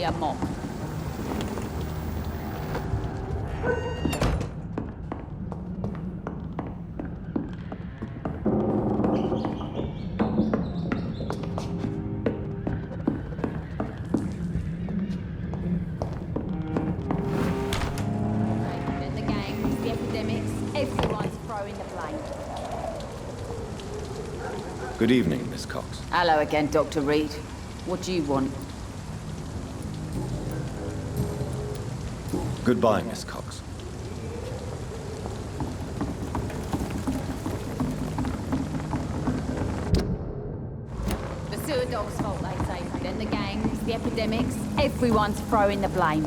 you mock. The gangs, the epidemics, everyone's throwing the blame. Good evening, Miss Cox. Hello again, Dr. Reed. What do you want? Goodbye, Miss Cox. The sewer dog's fault, they say. Then the gangs, the epidemics, everyone's throwing the blame.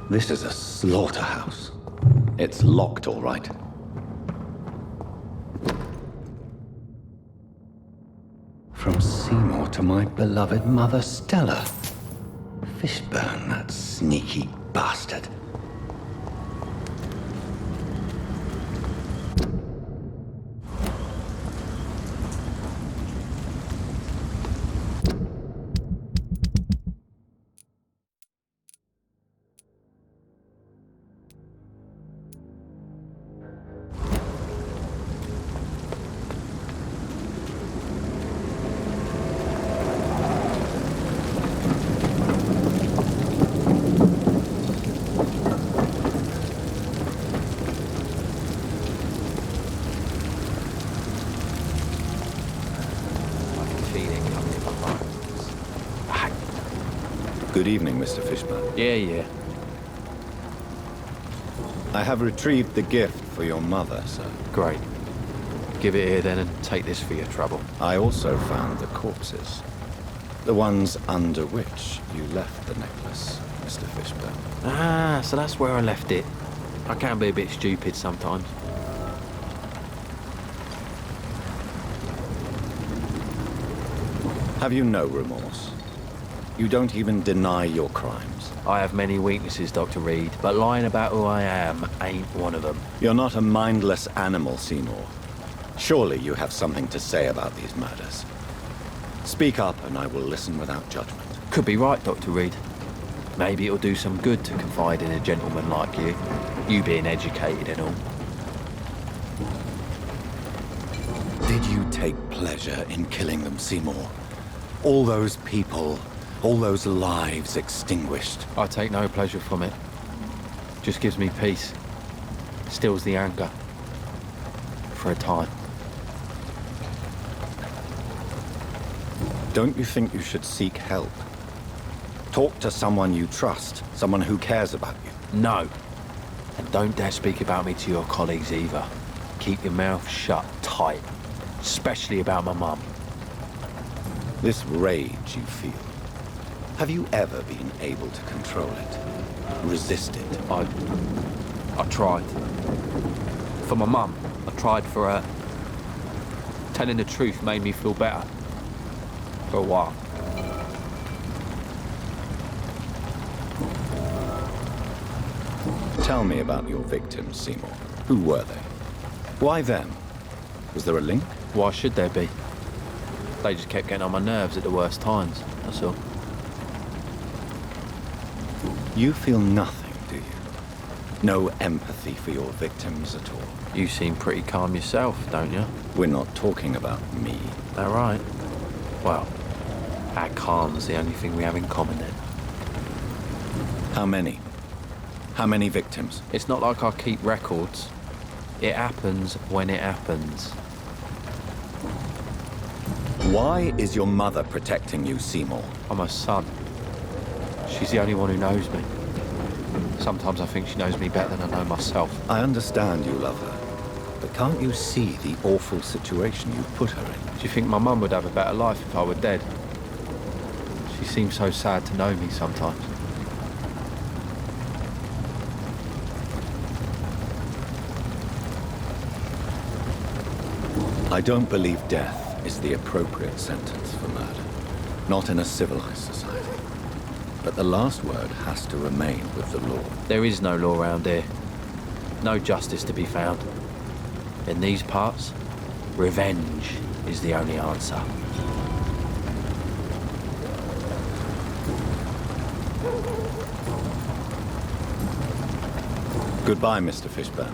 This is a slaughterhouse. It's locked, all right. From Seymour to my beloved mother, Stella. Fishburne, that sneaky bastard. Good evening, Mr. Fishburne. Yeah. I have retrieved the gift for your mother, sir. Great. Give it here then and take this for your trouble. I also found the corpses. The ones under which you left the necklace, Mr. Fishburne. Ah, so that's where I left it. I can be a bit stupid sometimes. Have you no remorse? You don't even deny your crimes. I have many weaknesses, Dr. Reed, but lying about who I am ain't one of them. You're not a mindless animal, Seymour. Surely you have something to say about these murders. Speak up and I will listen without judgment. Could be right, Dr. Reed. Maybe it'll do some good to confide in a gentleman like you. You being educated and all. Did you take pleasure in killing them, Seymour? All those people, all those lives extinguished. I take no pleasure from it. Just gives me peace. Stills the anger. For a time. Don't you think you should seek help? Talk to someone you trust, someone who cares about you. No. And don't dare speak about me to your colleagues either. Keep your mouth shut tight. Especially about my mum. This rage you feel, have you ever been able to control it? Resist it? I tried. For my mum, I tried for her. Telling the truth made me feel better. For a while. Tell me about your victims, Seymour. Who were they? Why them? Was there a link? Why should there be? They just kept getting on my nerves at the worst times, that's all. You feel nothing, do you? No empathy for your victims at all? You seem pretty calm yourself, don't you? We're not talking about me. All right. Well, our calm's the only thing we have in common then. How many? How many victims? It's not like I keep records. It happens when it happens. Why is your mother protecting you, Seymour? I'm her son. She's the only one who knows me. Sometimes I think she knows me better than I know myself. I understand you love her, but can't you see the awful situation you've put her in? Do you think my mum would have a better life if I were dead? She seems so sad to know me sometimes. I don't believe death is the appropriate sentence for murder. Not in a civilized society. But the last word has to remain with the law. There is no law around here. No justice to be found. In these parts, revenge is the only answer. Goodbye, Mr. Fishburne.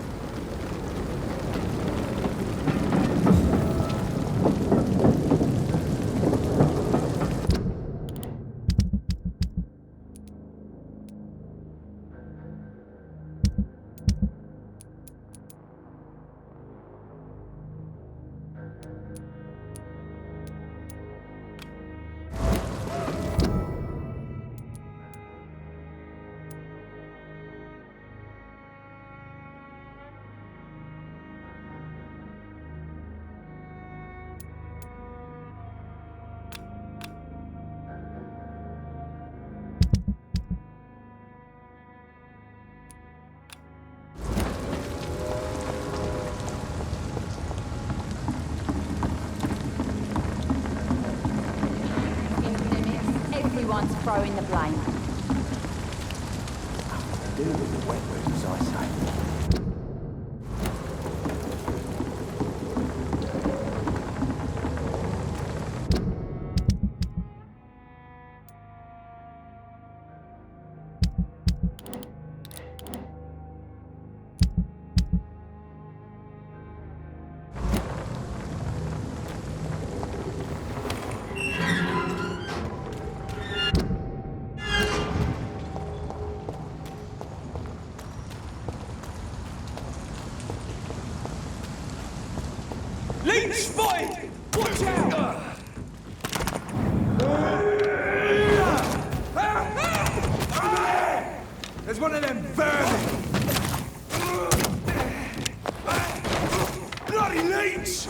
Everyone's throwing the blame. Do with the wet rooms, I say. Leech spotted! Watch out! There's one of them vermin! Bloody leech!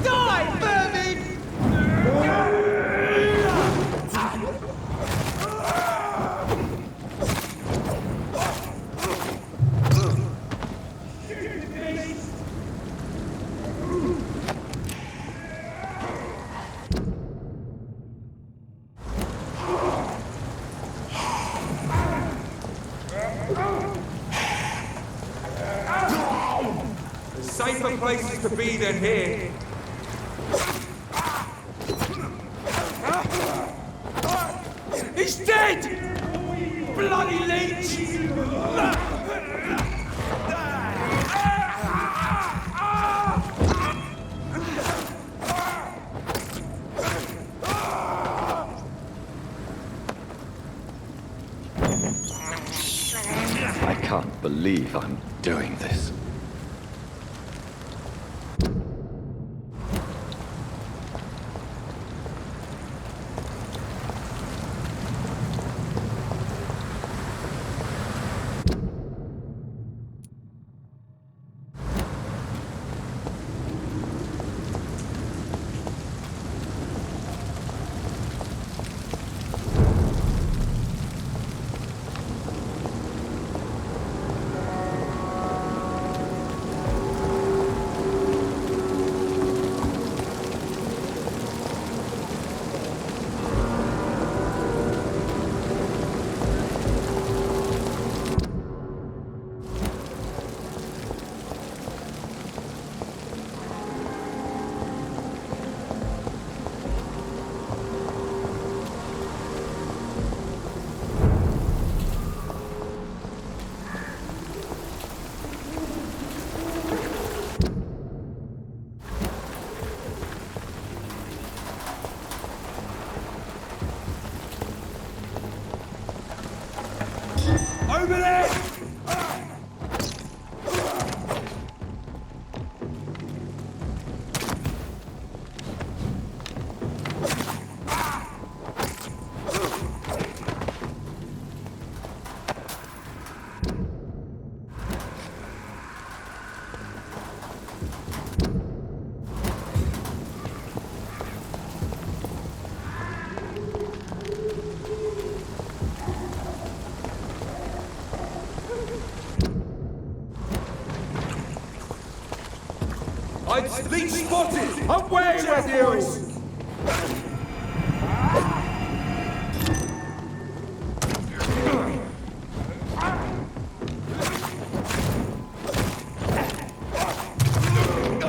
Die, vermin! safer places to be than here. He's dead! Bloody leech! I can't believe I'm doing this. Over there! I'd be spotted! Away with you!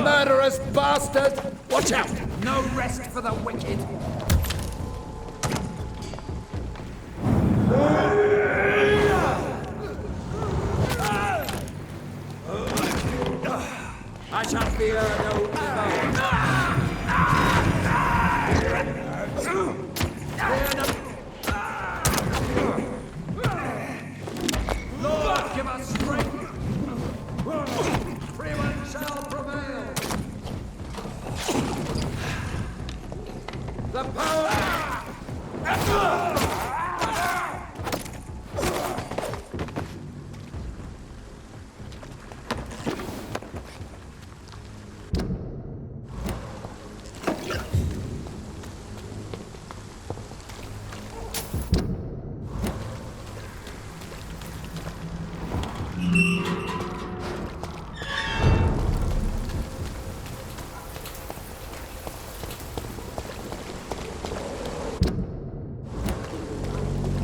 Murderous bastard! Watch out! No rest for the wicked! I shall fear no evil. Lord, give us strength! Freeman shall prevail! The power!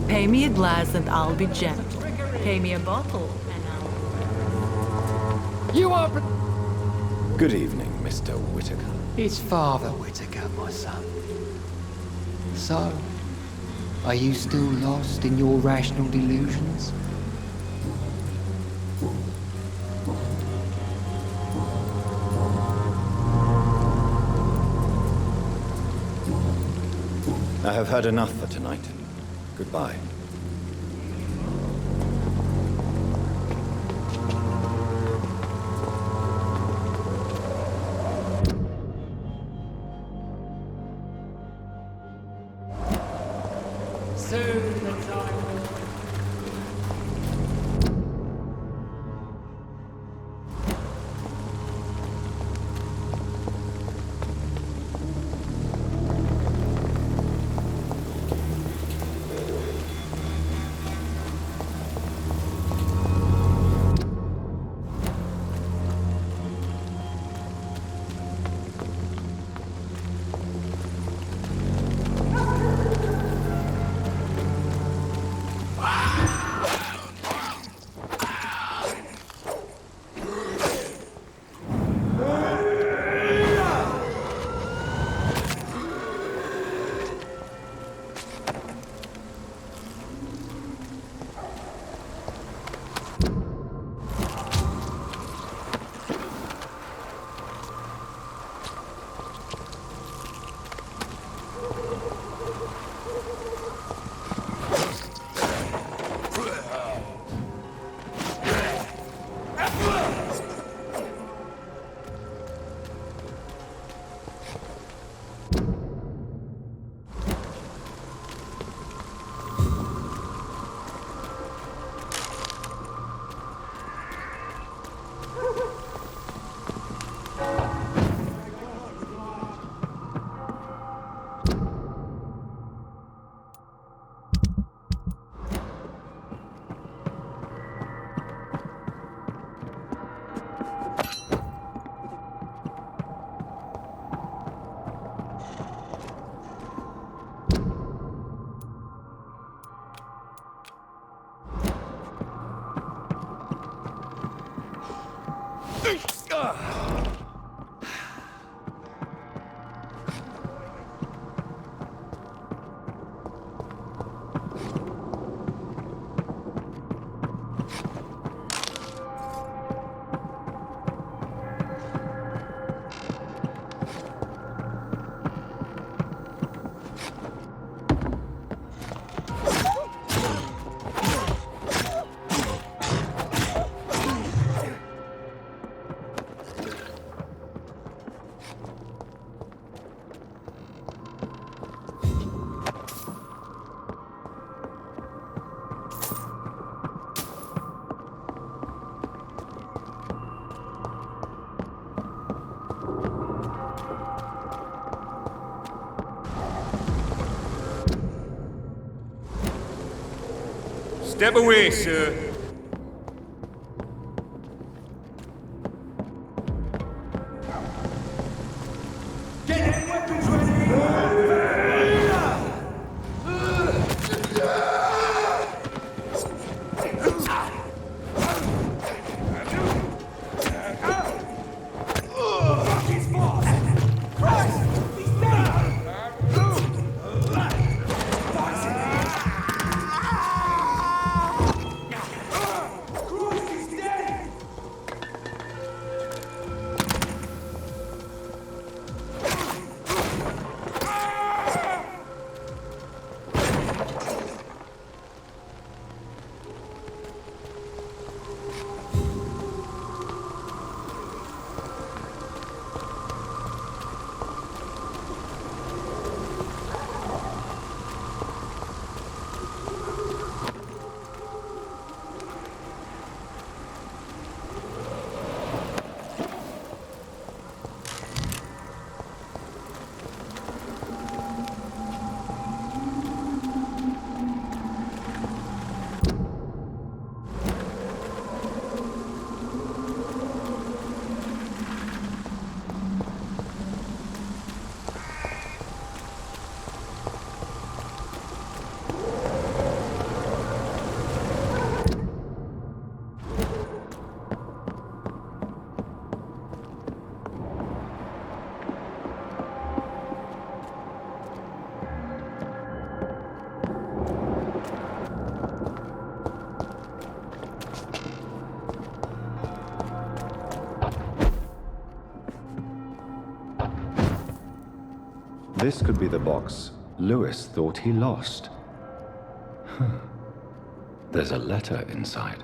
Pay me a glass and I'll be gentle. Pay me a bottle and I'll... You are... Good evening, Mr. Whitaker. It's Father Whitaker, my son. So, are you still lost in your rational delusions? I have heard enough for tonight. Goodbye. Soon the time will... Step away, sir. Get weapons ready! Fuck his boss! Christ! He's dead! Christ, he's dead! This could be the box Lewis thought he lost. There's a letter inside.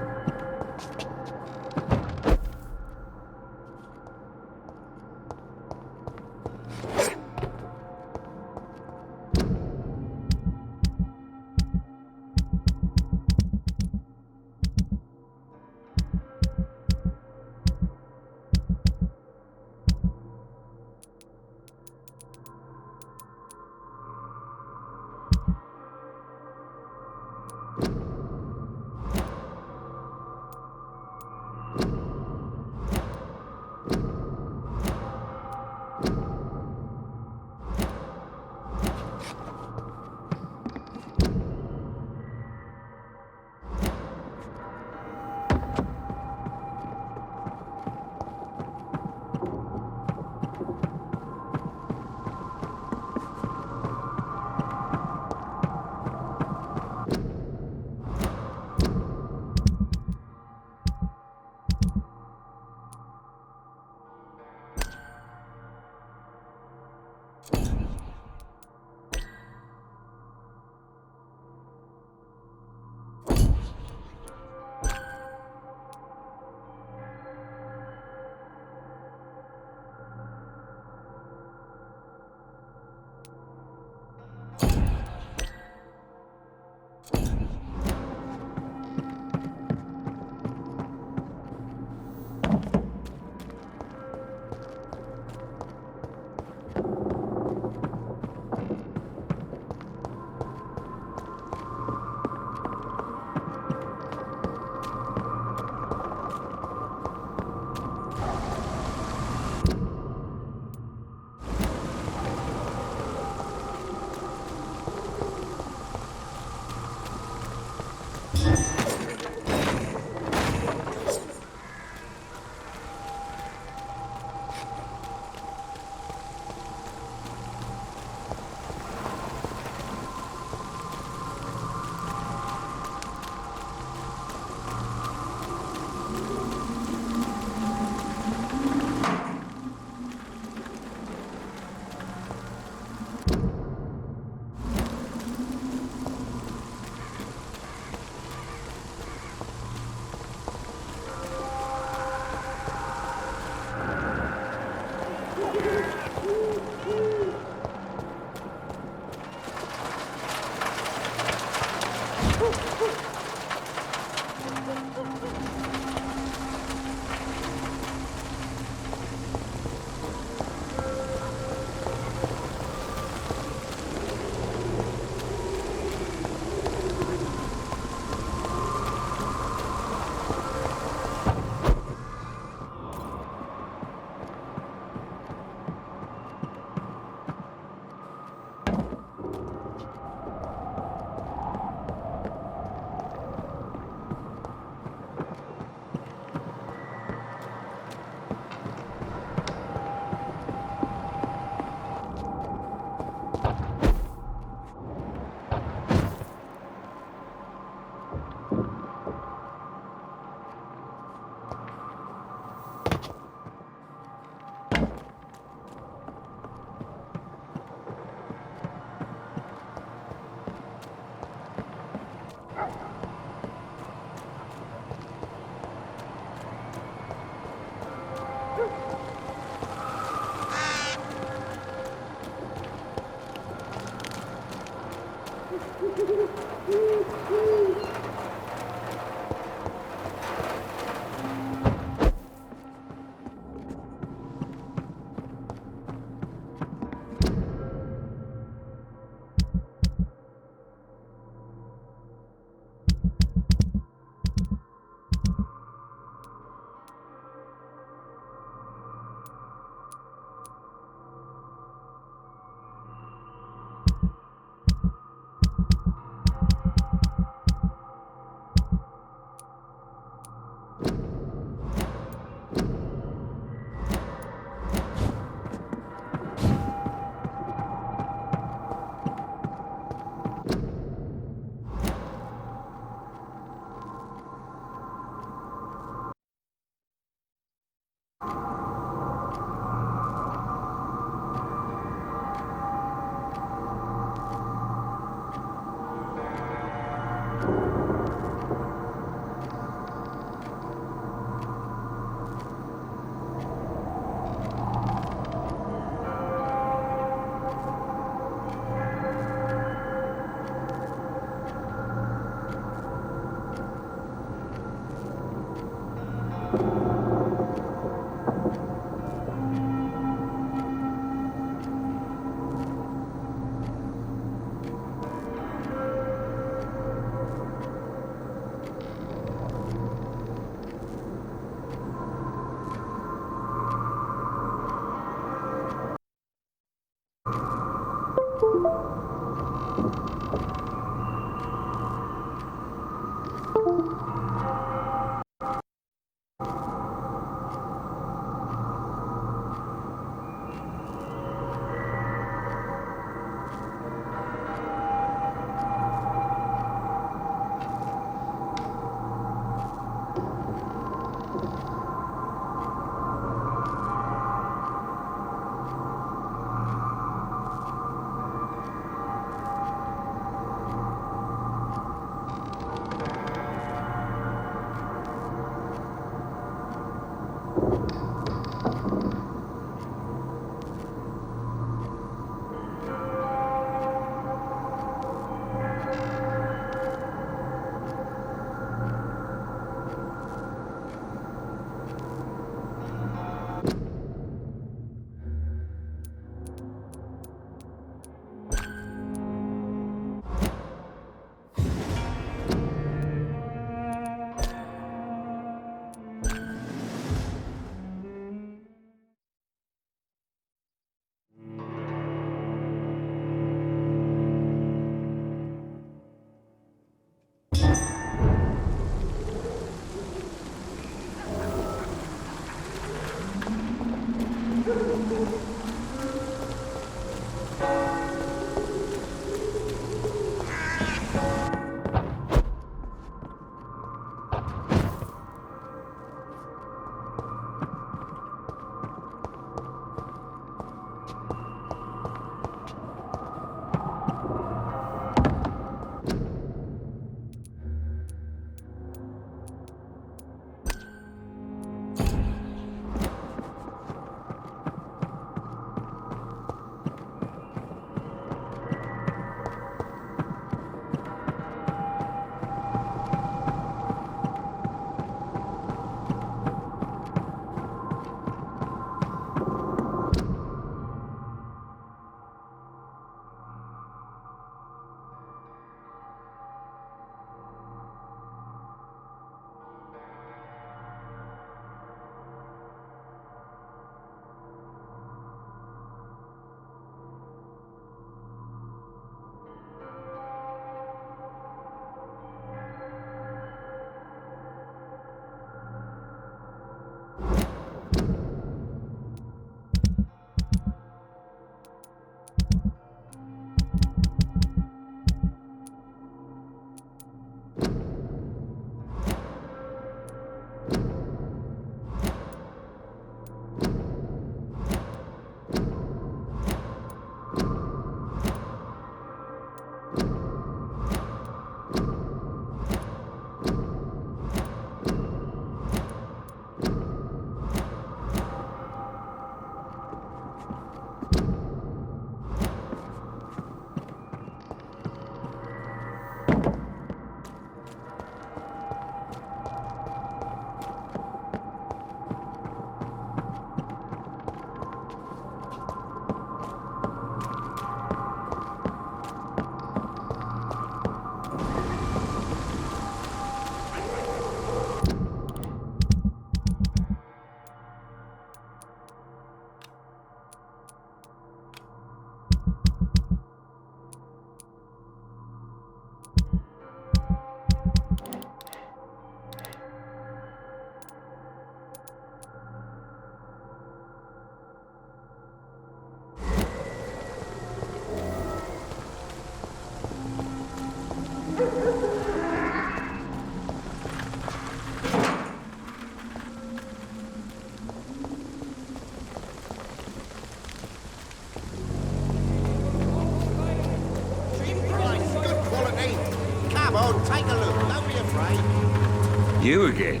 You again?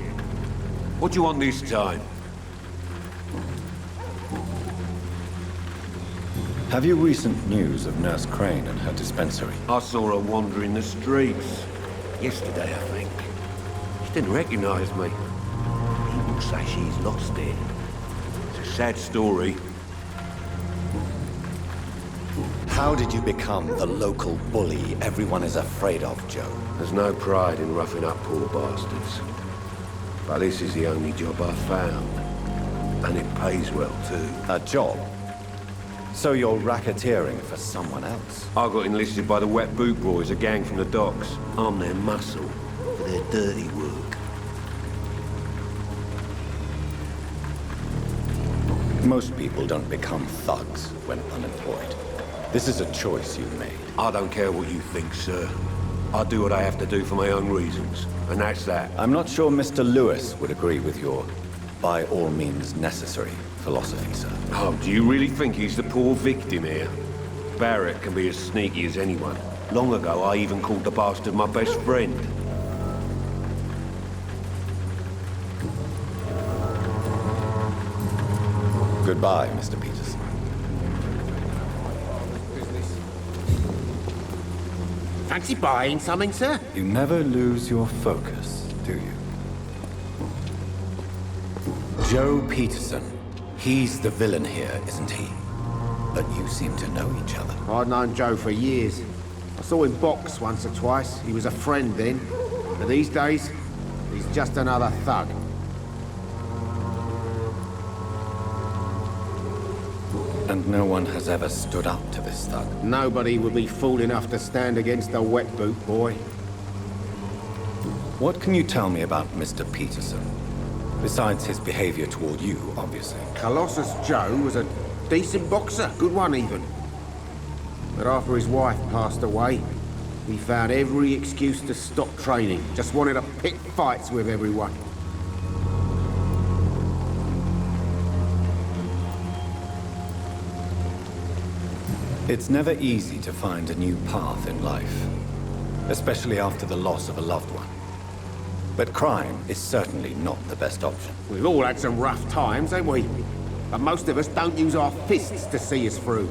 What do you want this time? Have you recent news of Nurse Crane and her dispensary? I saw her wandering the streets. Yesterday, I think. She didn't recognize me. People say she's lost it. It's a sad story. How did you become the local bully everyone is afraid of, Joe? There's no pride in roughing up poor bastards. But this is the only job I've found. And it pays well, too. A job? So you're racketeering for someone else? I got enlisted by the Wet Boot Boys, a gang from the docks. I'm their muscle for their dirty work. Most people don't become thugs when unemployed. This is a choice you've made. I don't care what you think, sir. I do what I have to do for my own reasons, and that's that. I'm not sure Mr. Lewis would agree with your by all means necessary philosophy, sir. Oh, do you really think he's the poor victim here? Barrett can be as sneaky as anyone. Long ago, I even called the bastard my best friend. Goodbye, Mr. Peterson. Fancy buying something, sir? You never lose your focus, do you? Joe Peterson. He's the villain here, isn't he? But you seem to know each other. I'd known Joe for years. I saw him box once or twice. He was a friend then. But these days, he's just another thug. And no one has ever stood up to this thug. Nobody would be fool enough to stand against a wet boot boy. What can you tell me about Mr. Peterson? Besides his behavior toward you, obviously. Colossus Joe was a decent boxer, good one even. But after his wife passed away, he found every excuse to stop training. Just wanted to pick fights with everyone. It's never easy to find a new path in life, especially after the loss of a loved one. But crime is certainly not the best option. We've all had some rough times, ain't we? But most of us don't use our fists to see us through.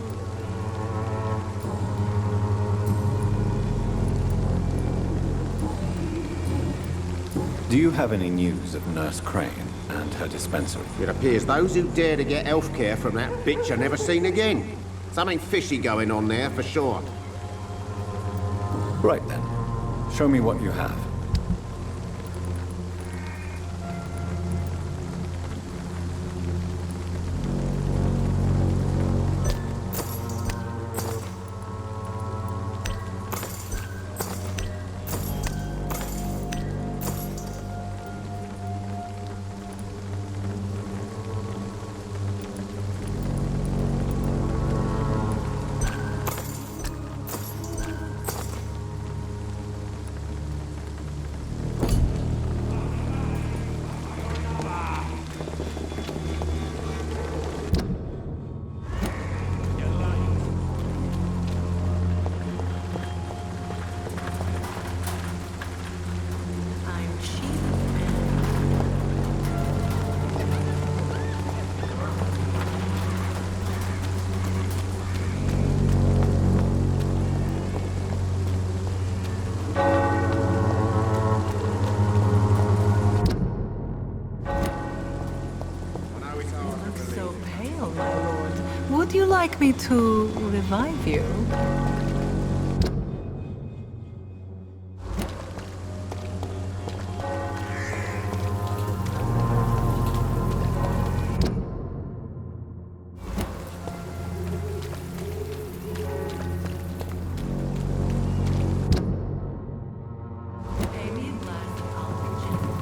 Do you have any news of Nurse Crane and her dispensary? It appears those who dare to get healthcare from that bitch are never seen again. Something fishy going on there, for sure. Right then. Show me what you have. I'm cheap. You look so pale, my lord. Would you like me to revive you? Pay me a glass and I'll be gentle.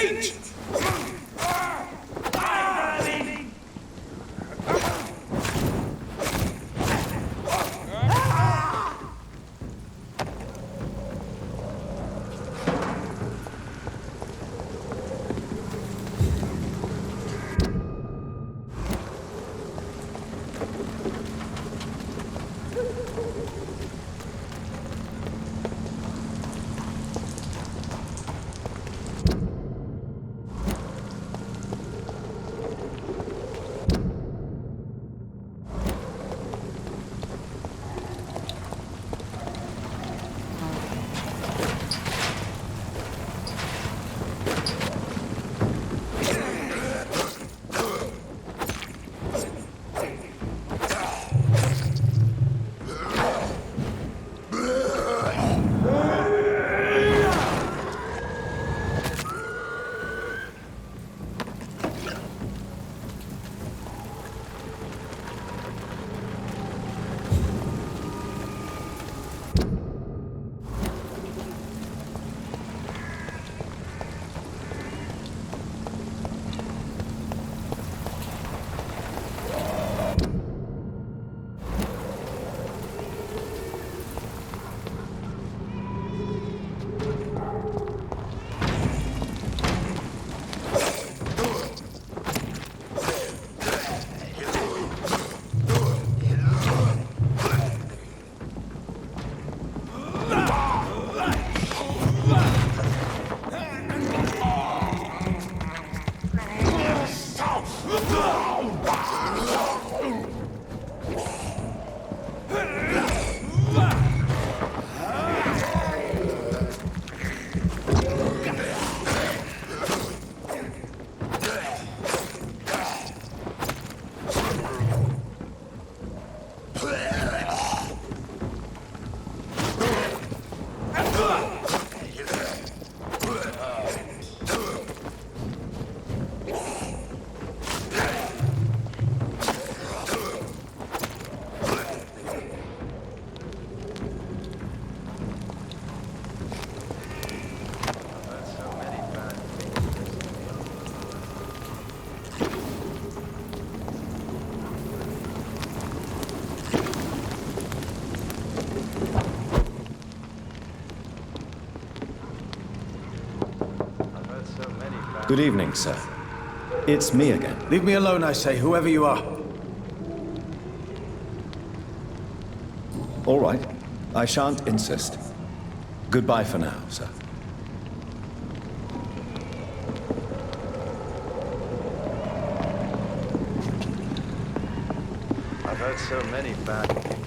Eat! Good evening, sir. It's me again. Leave me alone, I say, whoever you are. All right. I shan't insist. Goodbye for now, sir. I've heard so many bad things.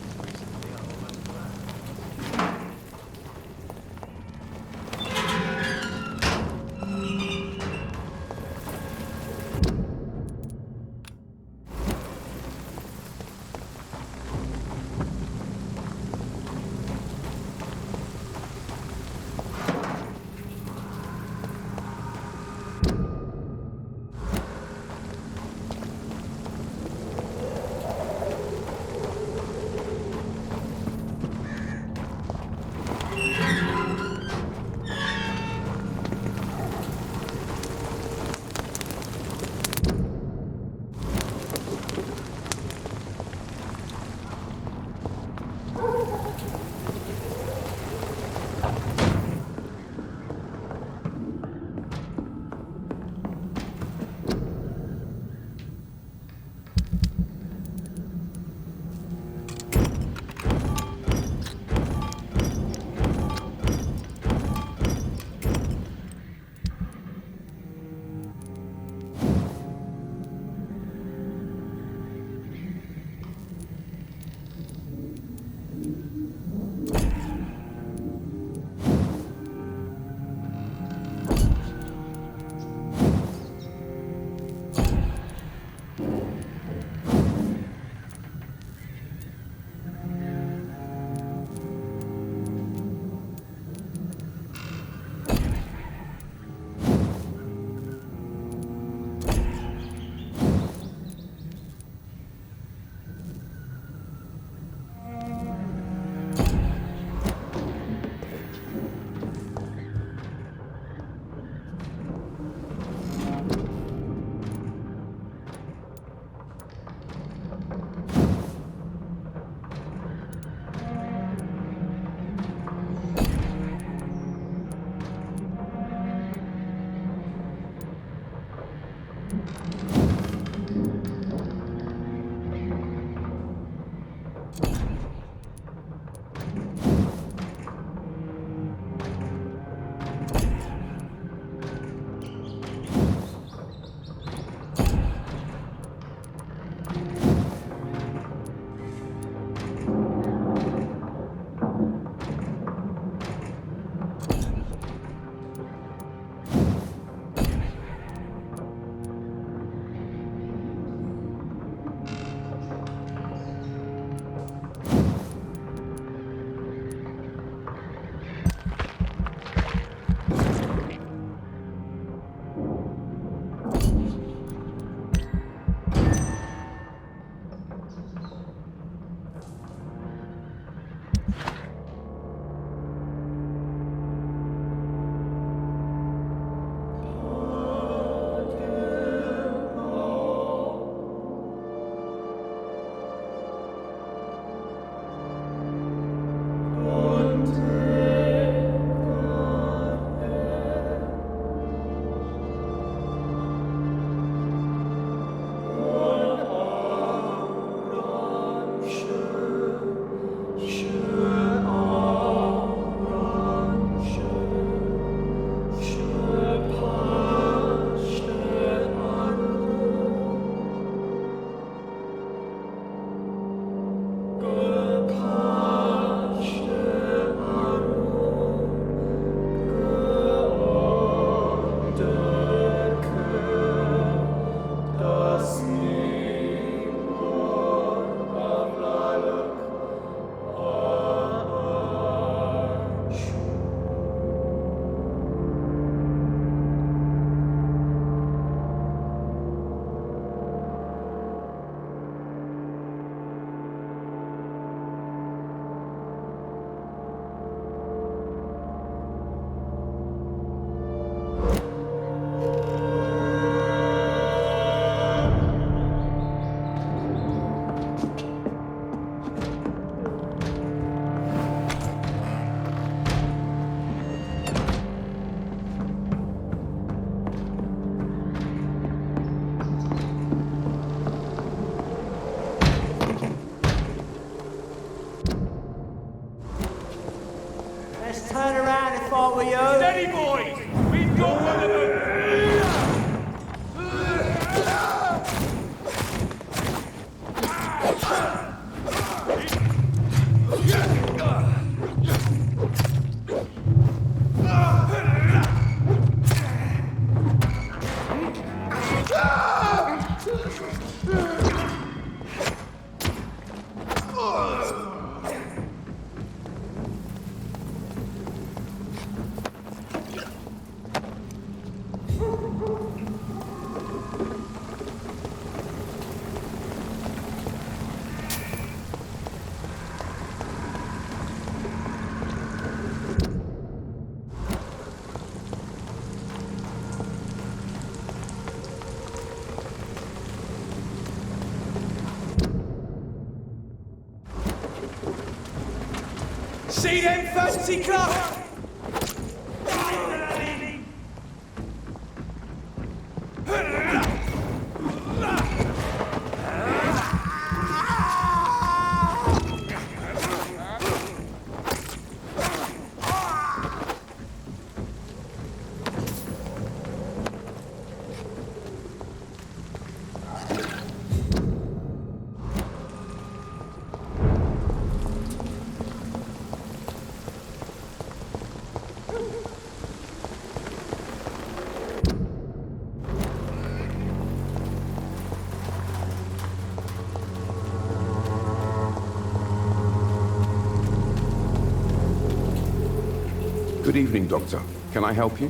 Let's turn around and fight with you. Steady, boys! We've got one of them! See them fancy cloth? Good evening, Doctor. Can I help you?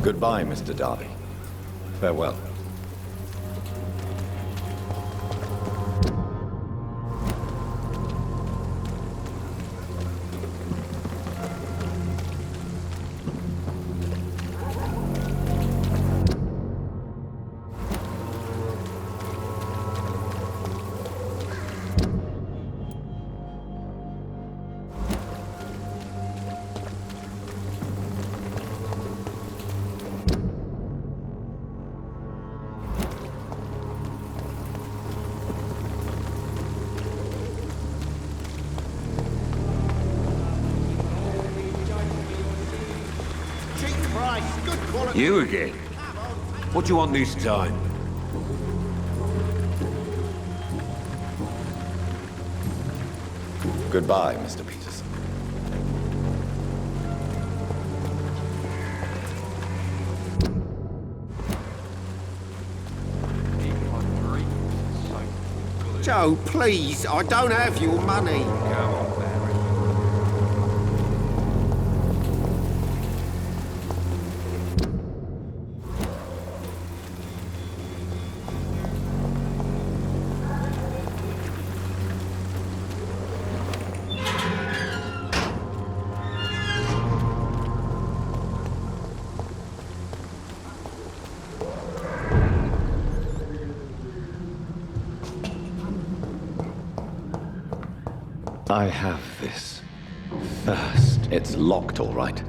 Goodbye, Mr. Darby. Farewell. You again? What do you want this time? Goodbye, Mr. Peterson. Joe, please, I don't have your money. Come on, Barry. I have this thirst. It's locked, all right.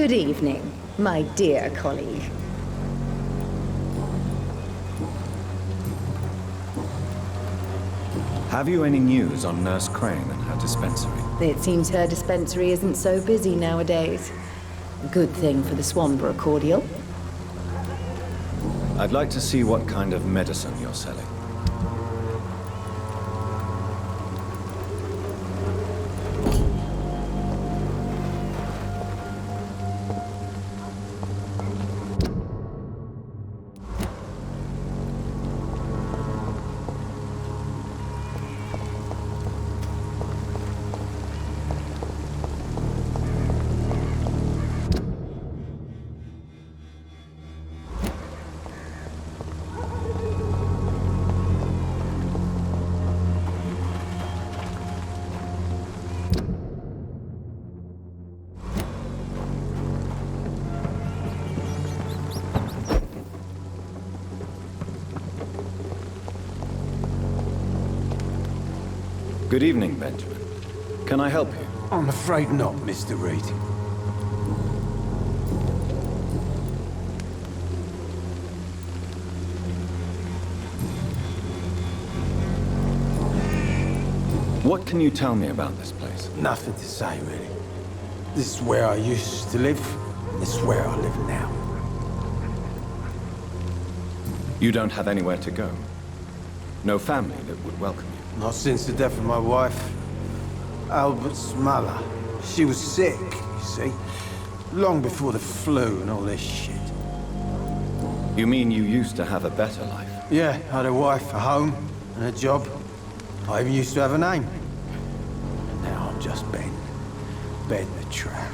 Good evening, my dear colleague. Have you any news on Nurse Crane and her dispensary? It seems her dispensary isn't so busy nowadays. Good thing for the Swanborough cordial. I'd like to see what kind of medicine you're selling. Good evening, Benjamin. Can I help you? I'm afraid not, Mr. Reed. What can you tell me about this place? Nothing to say, really. This is where I used to live, and this is where I live now. You don't have anywhere to go? No family that would welcome you? Not since the death of my wife, Albert's mother. She was sick, you see. Long before the flu and all this shit. You mean you used to have a better life? Yeah, I had a wife, a home, and a job. I even used to have a name. And now I'm just Ben. Ben the Tramp.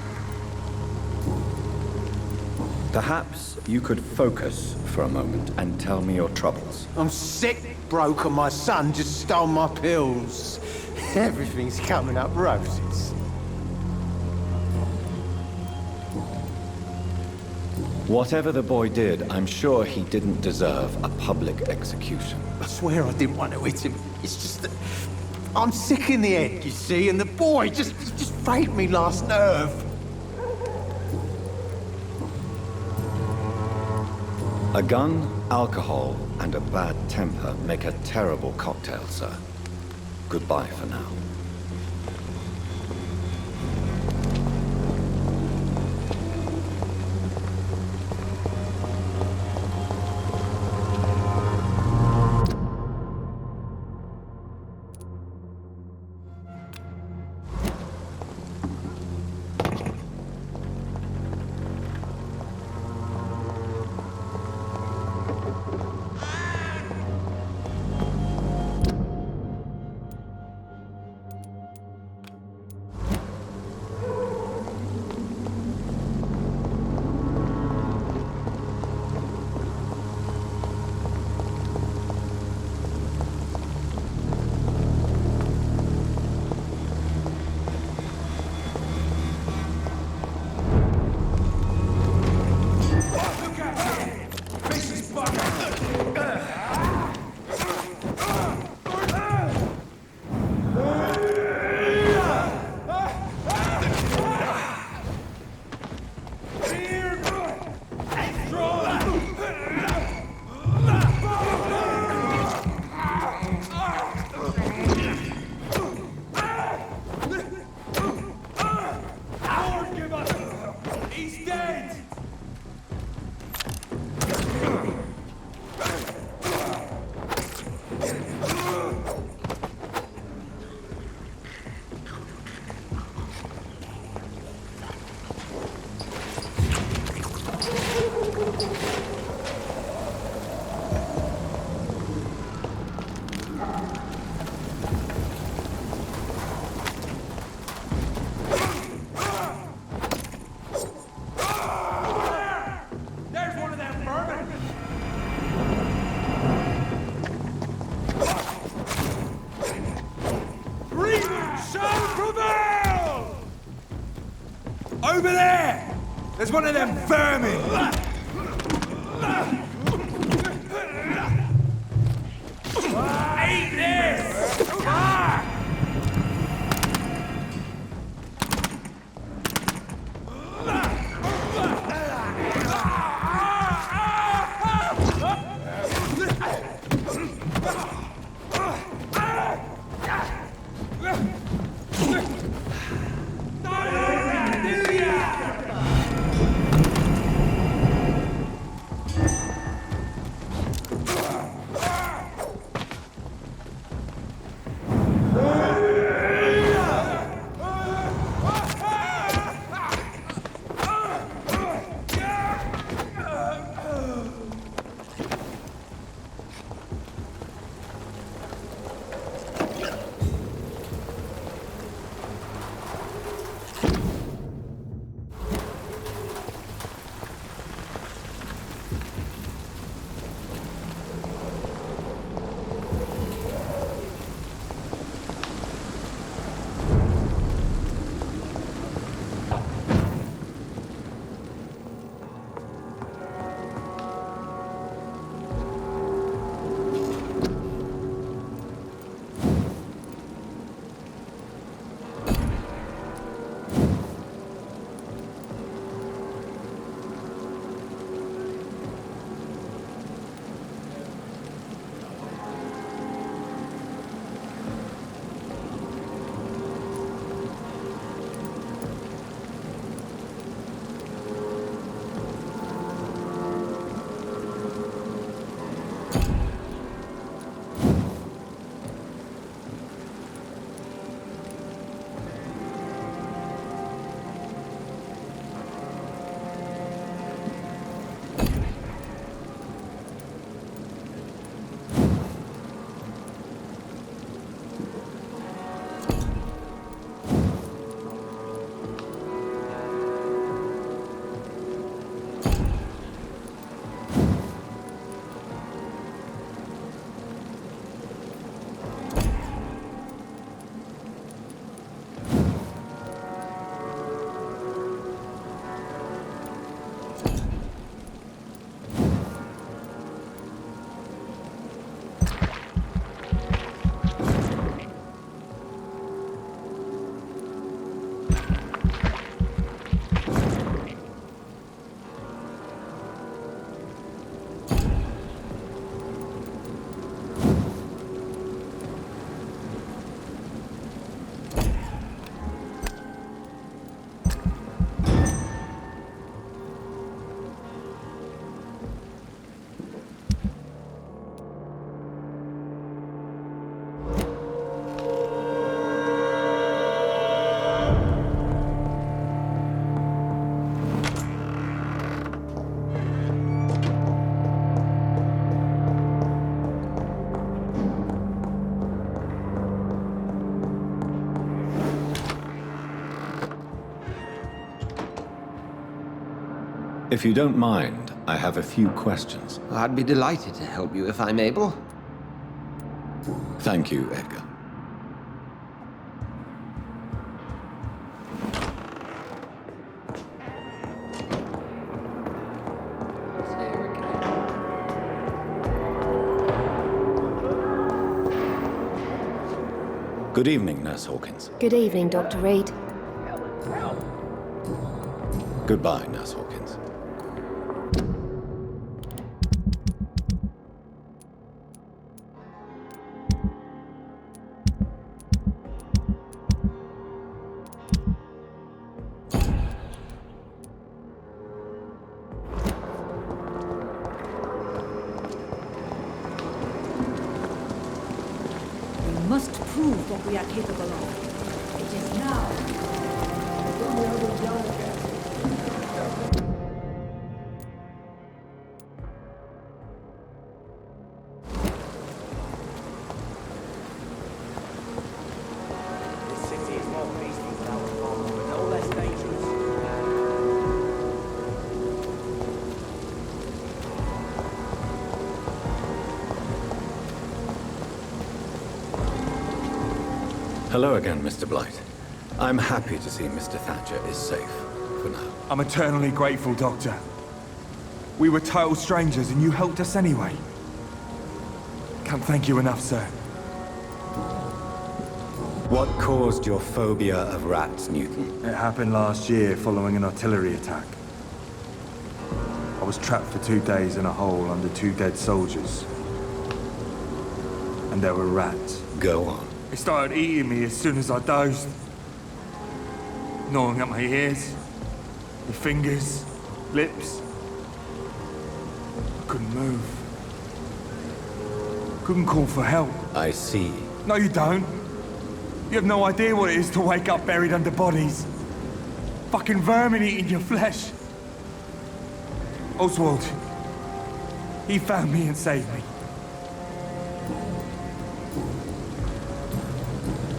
Perhaps you could focus for a moment and tell me your troubles. I'm sick, broke, and my son just stole my pills. Everything's coming up roses. Whatever the boy did, I'm sure he didn't deserve a public execution. I swear I didn't want to hit him. It's just that I'm sick in the head, you see, and the boy just frayed me last nerve. A gun, alcohol, and a bad temper make a terrible cocktail, sir. Goodbye for now. Over there! There's one of them vermin! Eat this! If you don't mind, I have a few questions. I'd be delighted to help you if I'm able. Thank you, Edgar. Good evening, Nurse Hawkins. Good evening, Dr. Reed. Goodbye, Nurse Hawkins. We must prove what we are capable of. It is now. This city is more peaceful without a bomb, but no less dangerous. Hello again, Mr. Blight. I'm happy to see Mr. Thatcher is safe, for now. I'm eternally grateful, Doctor. We were total strangers and you helped us anyway. Can't thank you enough, sir. What caused your phobia of rats, Newton? It happened last year following an artillery attack. I was trapped for 2 days in a hole under 2 dead soldiers. And there were rats. Go on. They started eating me as soon as I dozed. Gnawing at my ears, my fingers, lips. I couldn't move. Couldn't call for help. I see. No, you don't. You have no idea what it is to wake up buried under bodies. Fucking vermin eating your flesh. Oswald. He found me and saved me.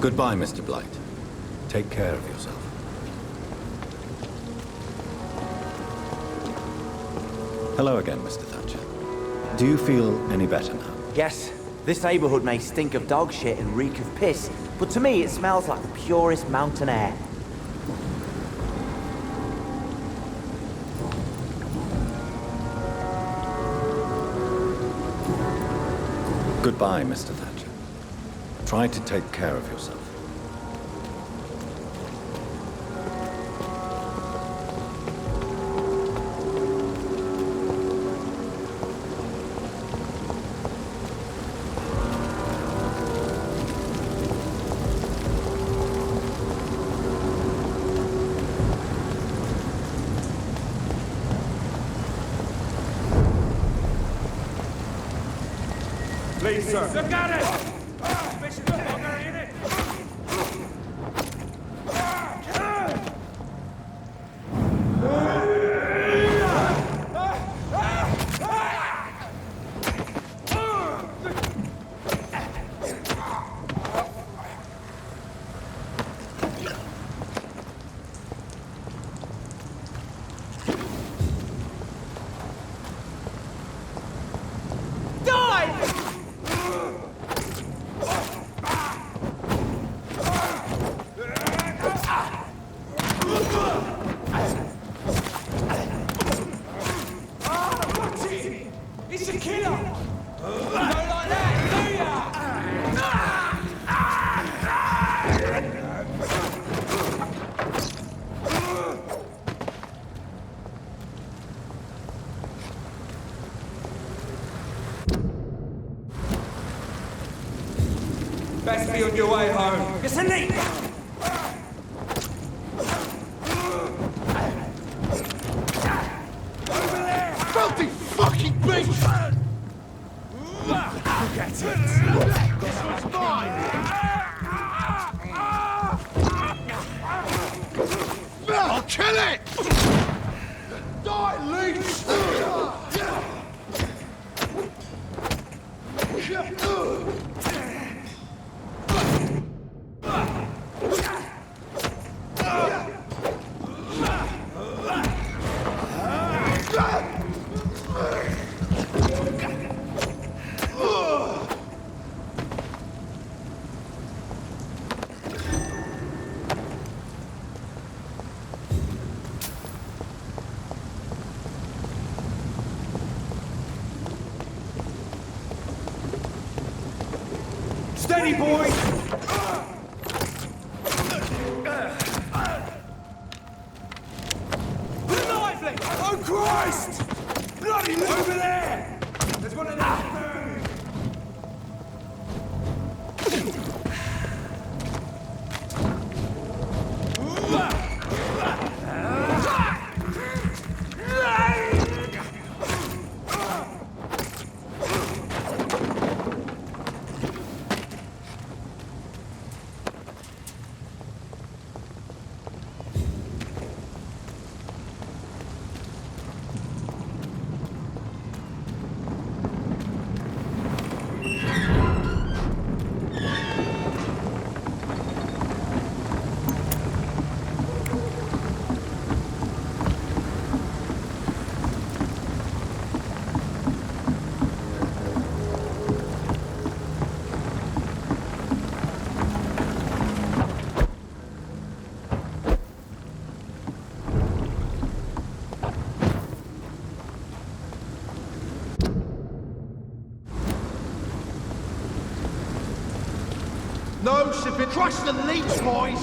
Goodbye, Mr. Blight. Take care of yourself. Hello again, Mr. Thatcher. Do you feel any better now? Yes, this neighborhood may stink of dog shit and reek of piss, but to me it smells like the purest mountain air. Goodbye, Mr. Thatcher. Try to take care of yourself. Please, sir. Look at it! Mission longer in it! It's a killer! You don't like that, do ya? Best be on your way home. It's a neat! Filthy fucking bitch! Look at it! This one's mine! I'll kill it! Die, leech! Steady, boys! Lively! Oh, Christ! Bloody over there! There's one of them burning! No shipping. Crush the leech, boys!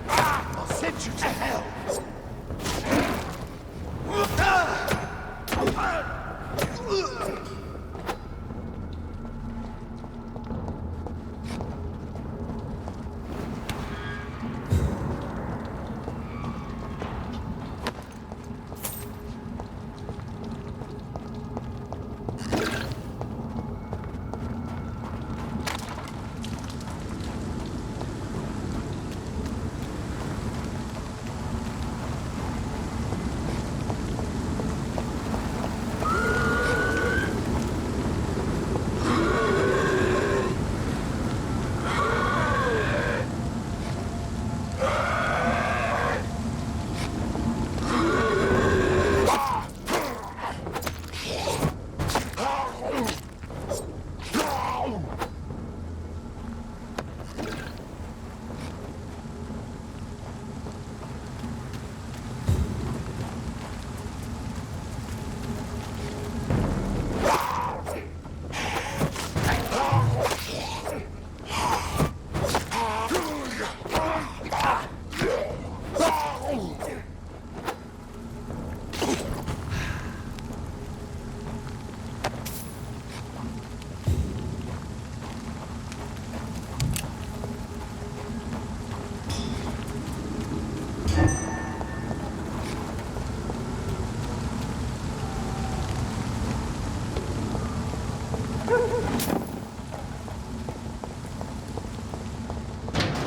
I'll send you to hell!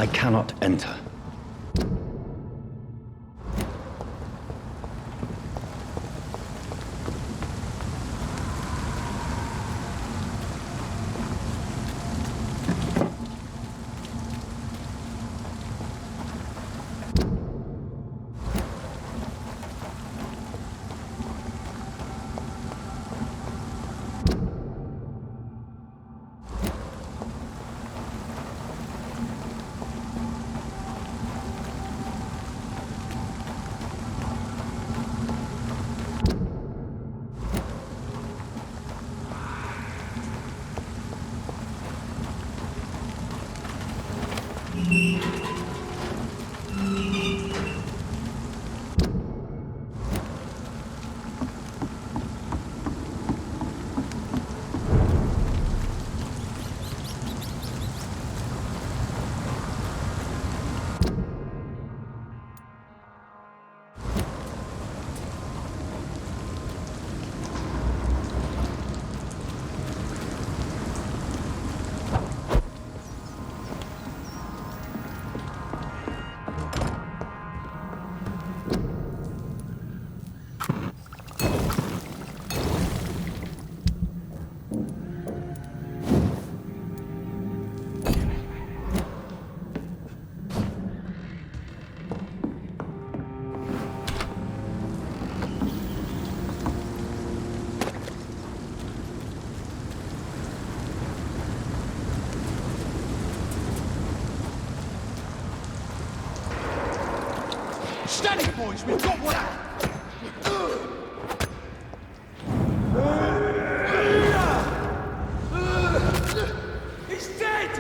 I cannot enter. Steady, boys, we've got one. He's dead!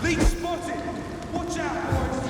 Lead spotted! Watch out, boys!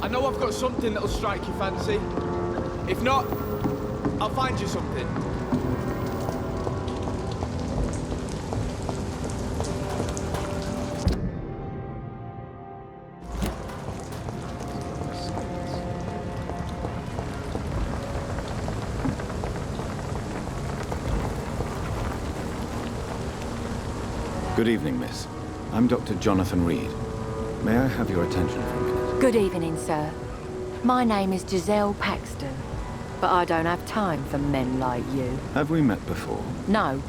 I know I've got something that'll strike your fancy. If not, I'll find you something. Good evening, miss. I'm Dr. Jonathan Reed. May I have your attention for a minute? Good evening, sir. My name is Giselle Paxton, but I don't have time for men like you. Have we met before? No,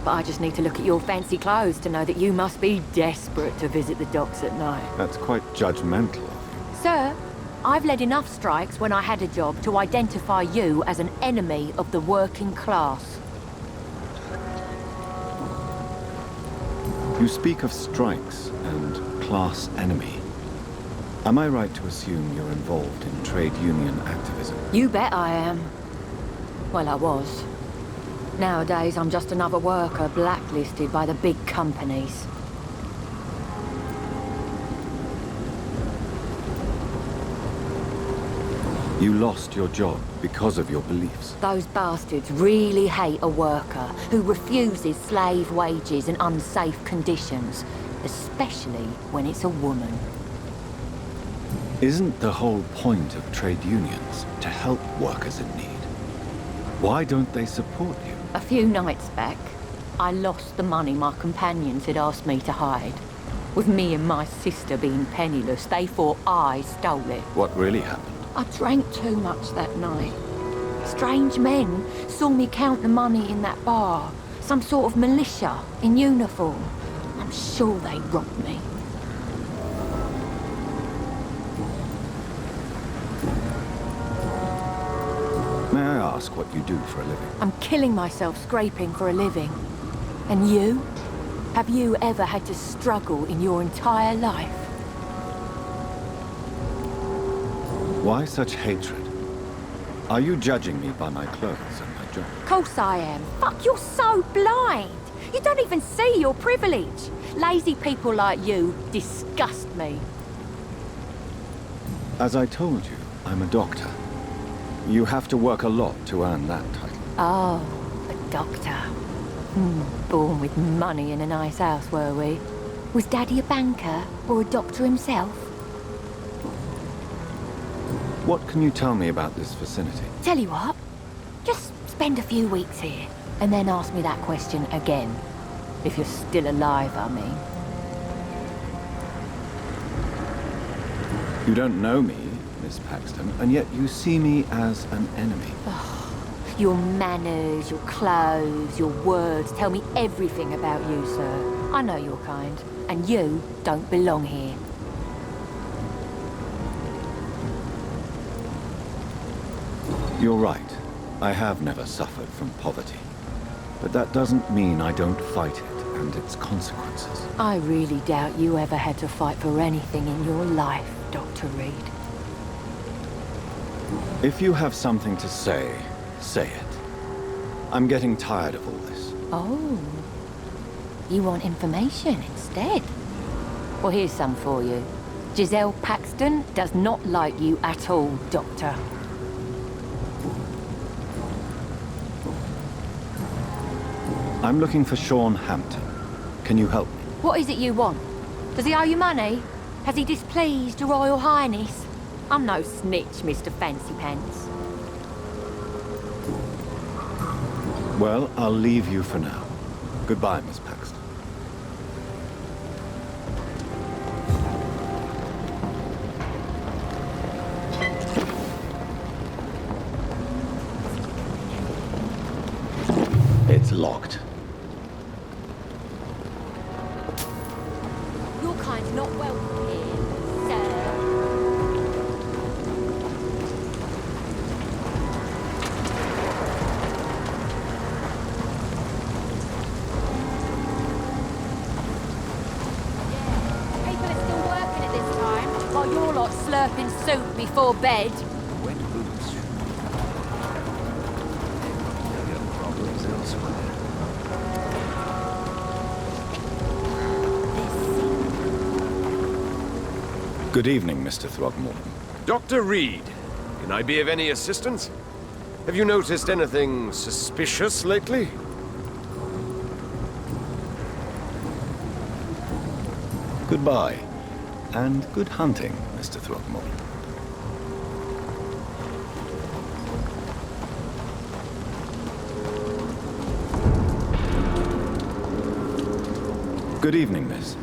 but I just need to look at your fancy clothes to know that you must be desperate to visit the docks at night. That's quite judgmental. Sir, I've led enough strikes when I had a job to identify you as an enemy of the working class. You speak of strikes and class enemy. Am I right to assume you're involved in trade union activism? You bet I am. Well, I was. Nowadays, I'm just another worker blacklisted by the big companies. You lost your job because of your beliefs. Those bastards really hate a worker who refuses slave wages and unsafe conditions, especially when it's a woman. Isn't the whole point of trade unions to help workers in need? Why don't they support you? A few nights back, I lost the money my companions had asked me to hide. With me and my sister being penniless, they thought I stole it. What really happened? I drank too much that night. Strange men saw me count the money in that bar. Some sort of militia in uniform. I'm sure they robbed me. May I ask what you do for a living? I'm killing myself scraping for a living. And you? Have you ever had to struggle in your entire life? Why such hatred? Are you judging me by my clothes and my job? Of course I am. Fuck, you're so blind. You don't even see your privilege. Lazy people like you disgust me. As I told you, I'm a doctor. You have to work a lot to earn that title. Oh, a doctor. Born with money in a nice house, were we? Was Daddy a banker or a doctor himself? What can you tell me about this vicinity? Tell you what, just spend a few weeks here, and then ask me that question again. If you're still alive, I mean. You don't know me, Miss Paxton, and yet you see me as an enemy. Your manners, your clothes, your words tell me everything about you, sir. I know your kind, and you don't belong here. You're right. I have never suffered from poverty. But that doesn't mean I don't fight it and its consequences. I really doubt you ever had to fight for anything in your life, Dr. Reed. If you have something to say, say it. I'm getting tired of all this. Oh. You want information instead? Well, here's some for you. Giselle Paxton does not like you at all, Doctor. I'm looking for Sean Hampton. Can you help me? What is it you want? Does he owe you money? Has he displeased your Royal Highness? I'm no snitch, Mr. Fancy Pants. Well, I'll leave you for now. Goodbye, Miss Paxton. It's locked. Your kind's not welcome here, sir. People are still working at this time, while you're lot slurping soup before bed. Wet boots. There are problems elsewhere. Good evening, Mr. Throgmorton. Dr. Reed, can I be of any assistance? Have you noticed anything suspicious lately? Goodbye, and good hunting, Mr. Throgmorton. Good evening, miss.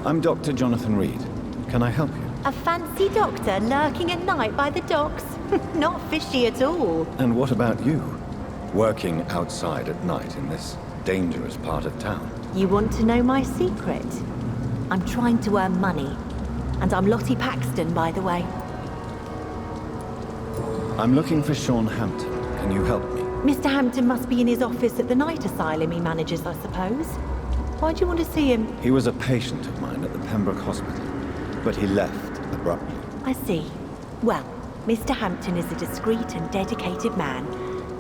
I'm Dr. Jonathan Reed. Can I help you? A fancy doctor lurking at night by the docks? Not fishy at all. And what about you? Working outside at night in this dangerous part of town? You want to know my secret? I'm trying to earn money. And I'm Lottie Paxton, by the way. I'm looking for Sean Hampton. Can you help me? Mr. Hampton must be in his office at the night asylum he manages, I suppose. Why do you want to see him? He was a patient of mine at the Pembroke Hospital, but he left abruptly. I see. Well, Mr. Hampton is a discreet and dedicated man.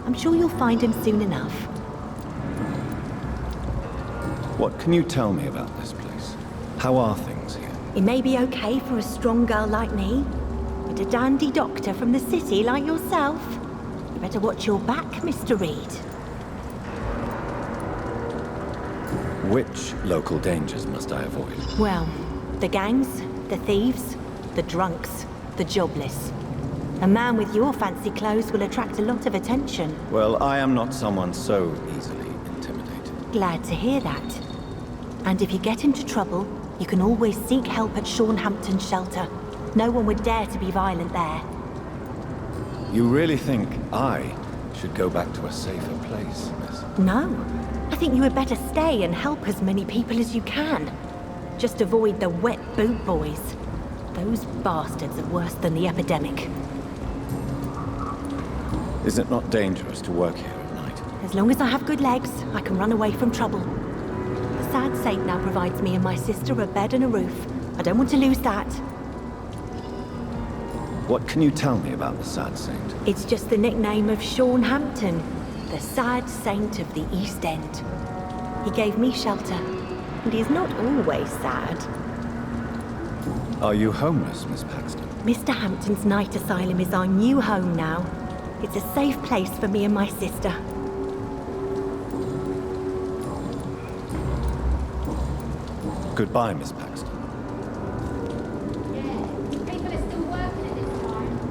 I'm sure you'll find him soon enough. What can you tell me about this place? How are things here? It may be okay for a strong girl like me, but a dandy doctor from the city like yourself. You better watch your back, Mr. Reed. Which local dangers must I avoid? Well, the gangs, the thieves, the drunks, the jobless. A man with your fancy clothes will attract a lot of attention. Well, I am not someone so easily intimidated. Glad to hear that. And if you get into trouble, you can always seek help at Hampton's shelter. No one would dare to be violent there. You really think I should go back to a safer place, miss? No. I think you had better stay and help as many people as you can. Just avoid the wet boot boys. Those bastards are worse than the epidemic. Is it not dangerous to work here at night? As long as I have good legs, I can run away from trouble. The sad saint now provides me and my sister a bed and a roof. I don't want to lose that. What can you tell me about the Sad Saint? It's just the nickname of Sean Hampton, the sad saint of the East End. He gave me shelter, and he's not always sad. Are you homeless, Miss Paxton? Mr. Hampton's night asylum is our new home now. It's a safe place for me and my sister. Goodbye, Miss Paxton.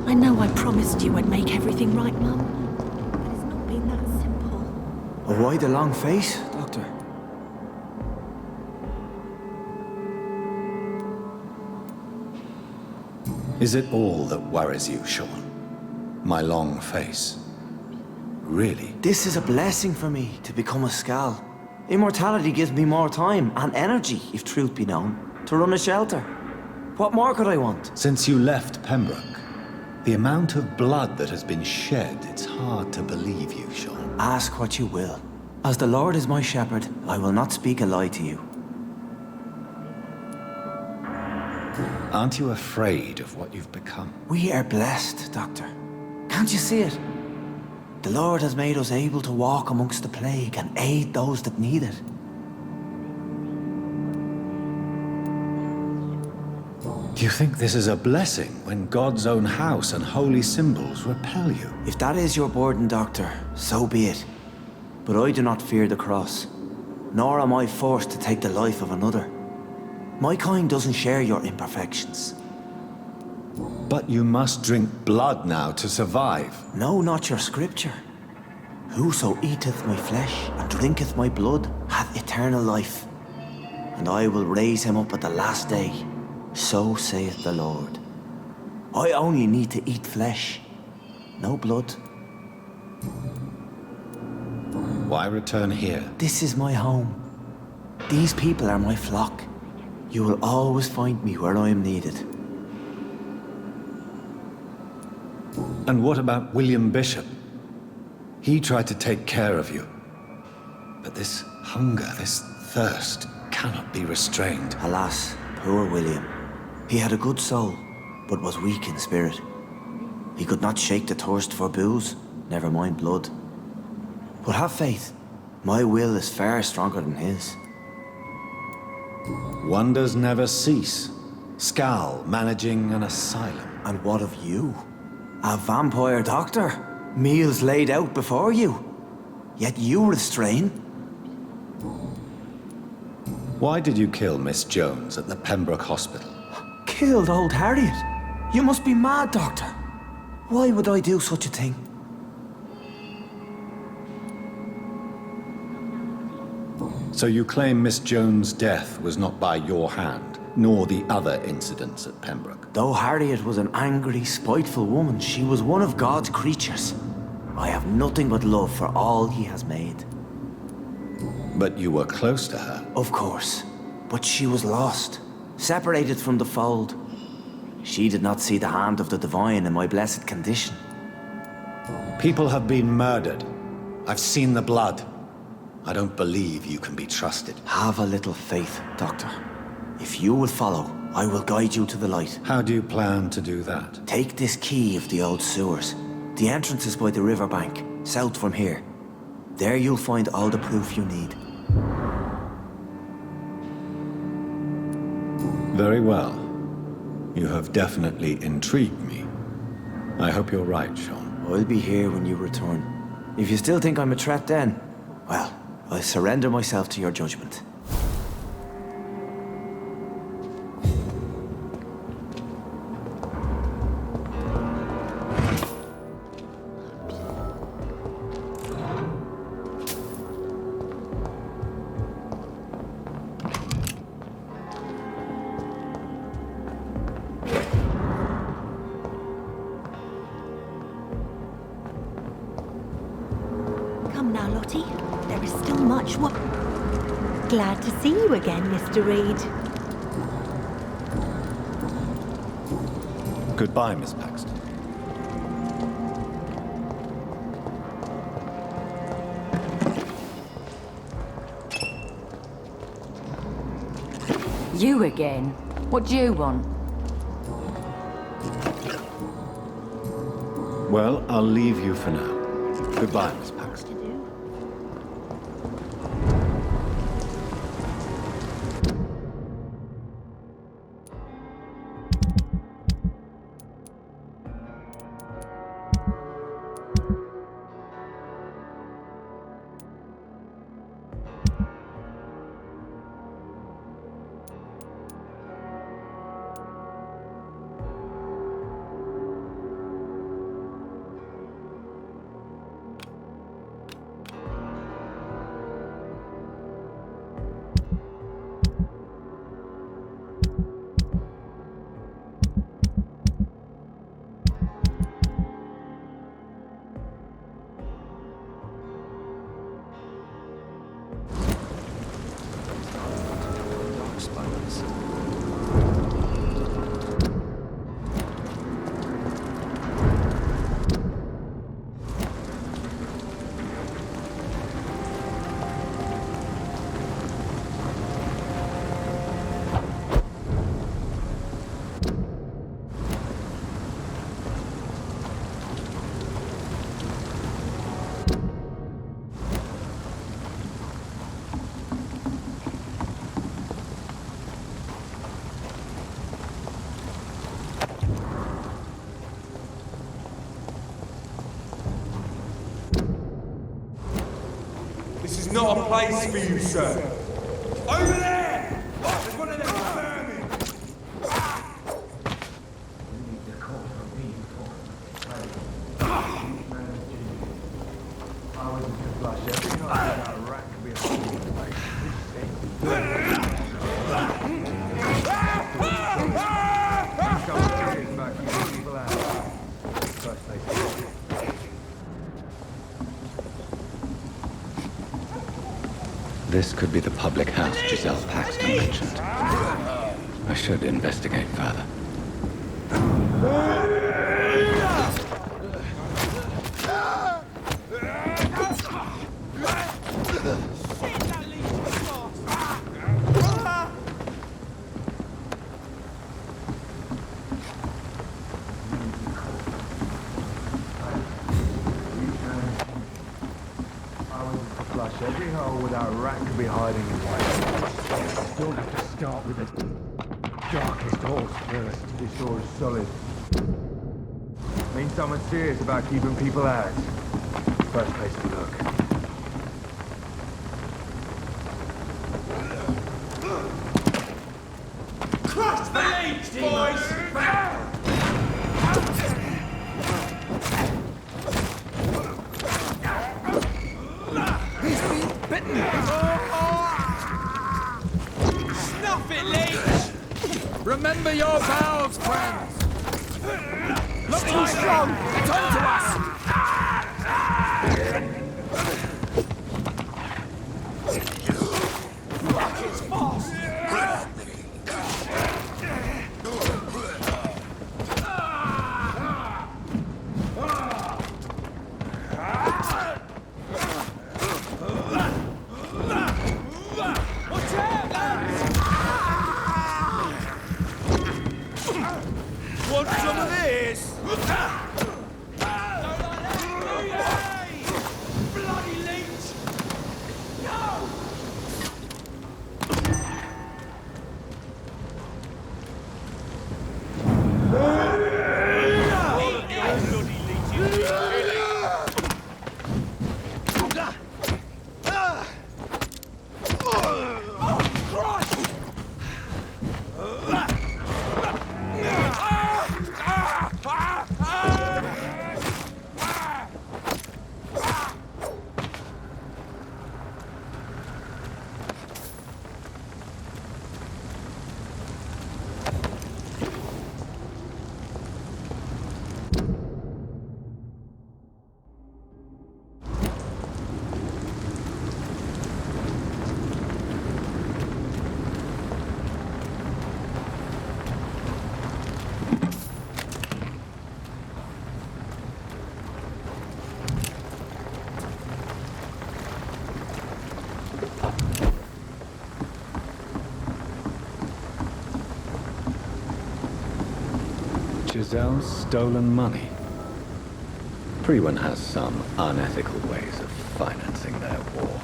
I know I promised you I'd make everything right, Mum. But it's not been that simple. Why the long face, Doctor? Is it all that worries you, Sean? My long face? Really? This is a blessing for me, to become a Skal. Immortality gives me more time and energy, if truth be known, to run a shelter. What more could I want? Since you left Pembroke, the amount of blood that has been shed, it's hard to believe you, Sean. Ask what you will. As the Lord is my shepherd, I will not speak a lie to you. Aren't you afraid of what you've become? We are blessed, Doctor. Can't you see it? The Lord has made us able to walk amongst the plague and aid those that need it. Do you think this is a blessing when God's own house and holy symbols repel you? If that is your burden, Doctor, so be it. But I do not fear the cross, nor am I forced to take the life of another. My kind doesn't share your imperfections. But you must drink blood now to survive. No, not your scripture. Whoso eateth my flesh and drinketh my blood hath eternal life, and I will raise him up at the last day. So saith the Lord. I only need to eat flesh, no blood. Why return here? This is my home. These people are my flock. You will always find me where I am needed. And what about William Bishop? He tried to take care of you. But this hunger, this thirst, cannot be restrained. Alas, poor William. He had a good soul, but was weak in spirit. He could not shake the thirst for booze, never mind blood. But have faith. My will is far stronger than his. Wonders never cease. Skal managing an asylum. And what of you? A vampire doctor? Meals laid out before you. Yet you restrain. Why did you kill Miss Jones at the Pembroke Hospital? Killed old Harriet? You must be mad, Doctor. Why would I do such a thing? So you claim Miss Jones' death was not by your hand, nor the other incidents at Pembroke? Though Harriet was an angry, spiteful woman, she was one of God's creatures. I have nothing but love for all he has made. But you were close to her? Of course. But she was lost, separated from the fold. She did not see the hand of the divine in my blessed condition. People have been murdered. I've seen the blood. I don't believe you can be trusted. Have a little faith, Doctor. If you will follow, I will guide you to the light. How do you plan to do that? Take this key of the old sewers. The entrance is by the riverbank, south from here. There you'll find all the proof you need. Very well. You have definitely intrigued me. I hope you're right, Sean. I'll be here when you return. If you still think I'm a threat then, well, I surrender myself to your judgment. Come now, Lottie. There is still much work. Glad to see you again, Mr. Reed. Goodbye, Miss Paxton. You again? What do you want? Well, I'll leave you for now. Goodbye, Miss Paxton. This is not a place for you, sir. Over there! There's one of them vermin! This could be the public house Giselle Paxton mentioned. I should investigate further. Every hole without a rat could be hiding in white. Don't have to start with the darkest holes first. This door's solid. Means someone's serious about keeping people out. First place to look. Crush the leech, boys! Snuff it, leech! Remember your vows, friends! Not too strong! Turn to us! Fuck, it's fast! Want some of this? Bloody leech! No! Eat this! Giselle's stolen money. Everyone has some unethical ways of financing their war.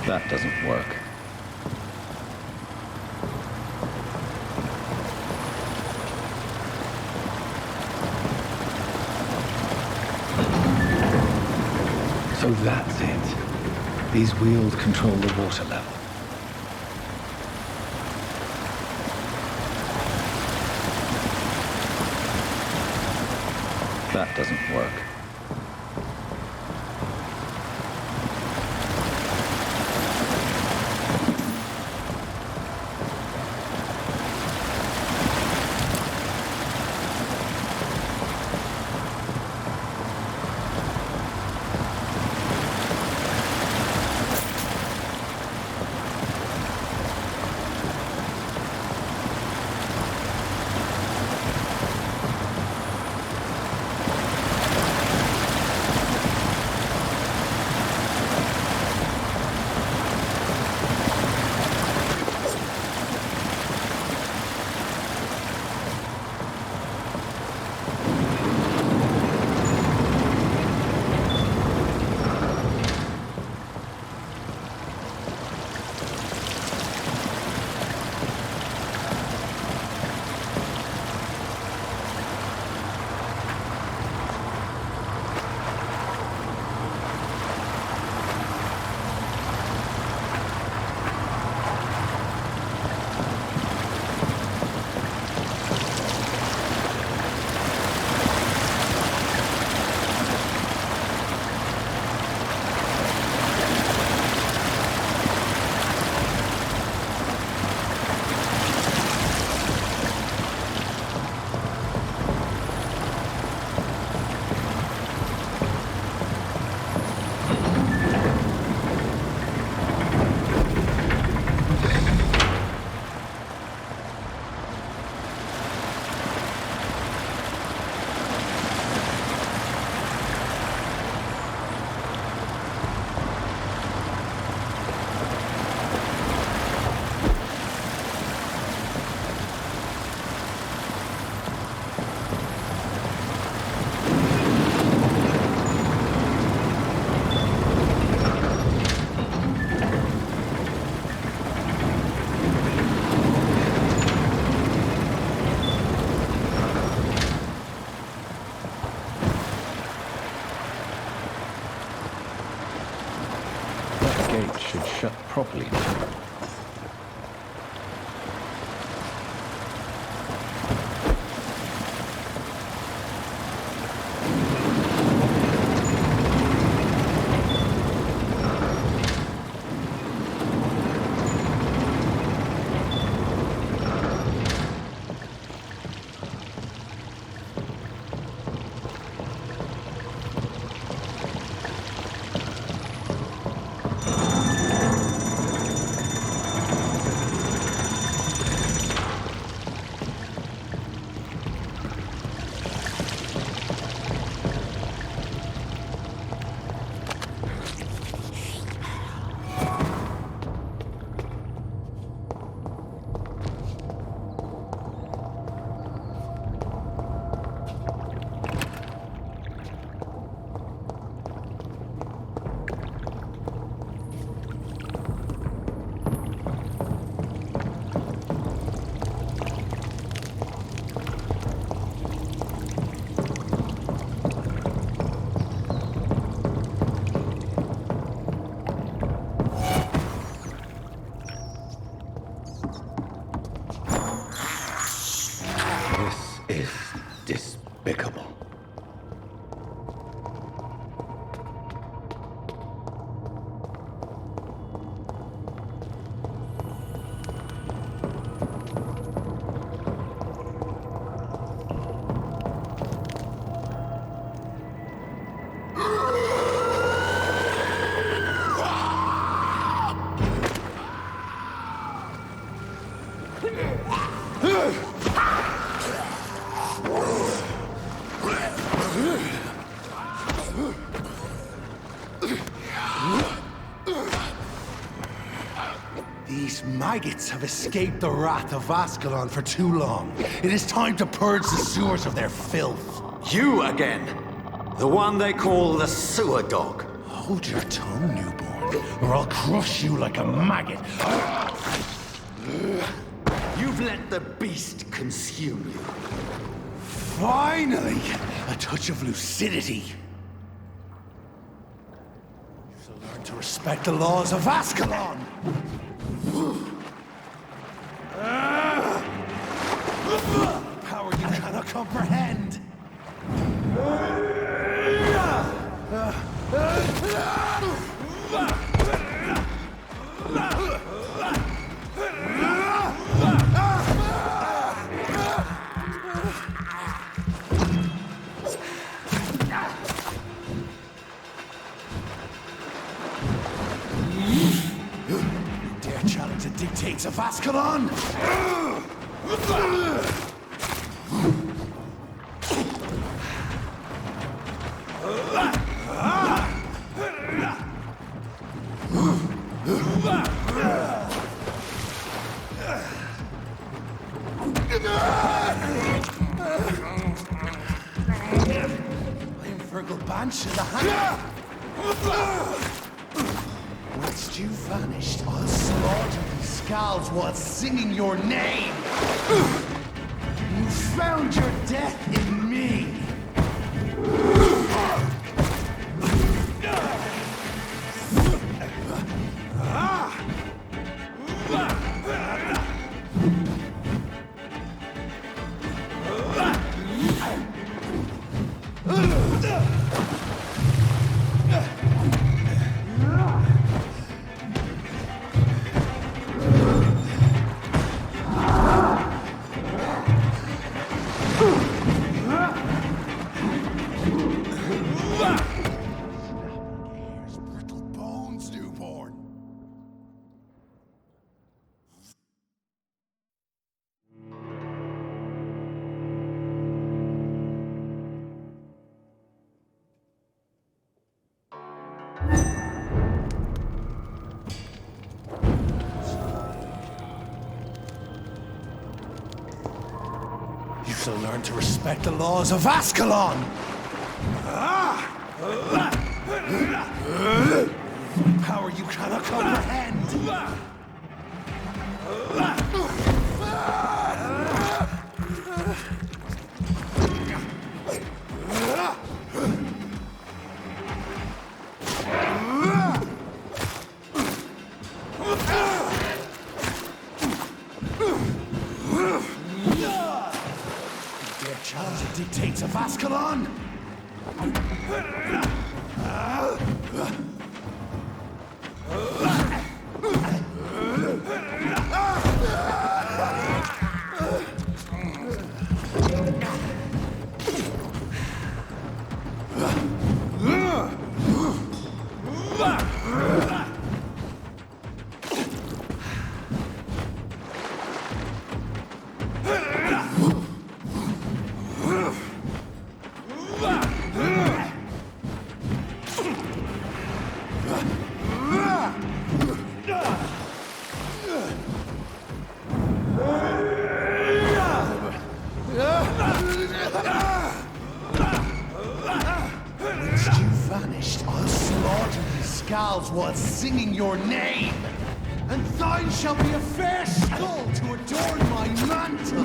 That doesn't work. So that's it. These wheels control the water level. That doesn't work. Should shut properly now. maggots have escaped the wrath of Ascalon for too long. It is time to purge the sewers of their filth. You again! The one they call the sewer dog. Hold your tongue, newborn, or I'll crush you like a maggot. You've let the beast consume you. Finally! A touch of lucidity. You shall learn to respect the laws of Ascalon! Power you cannot comprehend! Dare challenge the dictates of Ascalon? I am Virgil Banch in the hand. Whilst you vanished, I'll slaughter these scalds while singing your name. You found your death in me. You shall learn to respect the laws of Ascalon! Power you cannot comprehend! Dare challenge the dictates of Ascalon? Whilst you vanished, I'll slaughter these scalds while singing your name. And thine shall be a fair skull to adorn my mantle.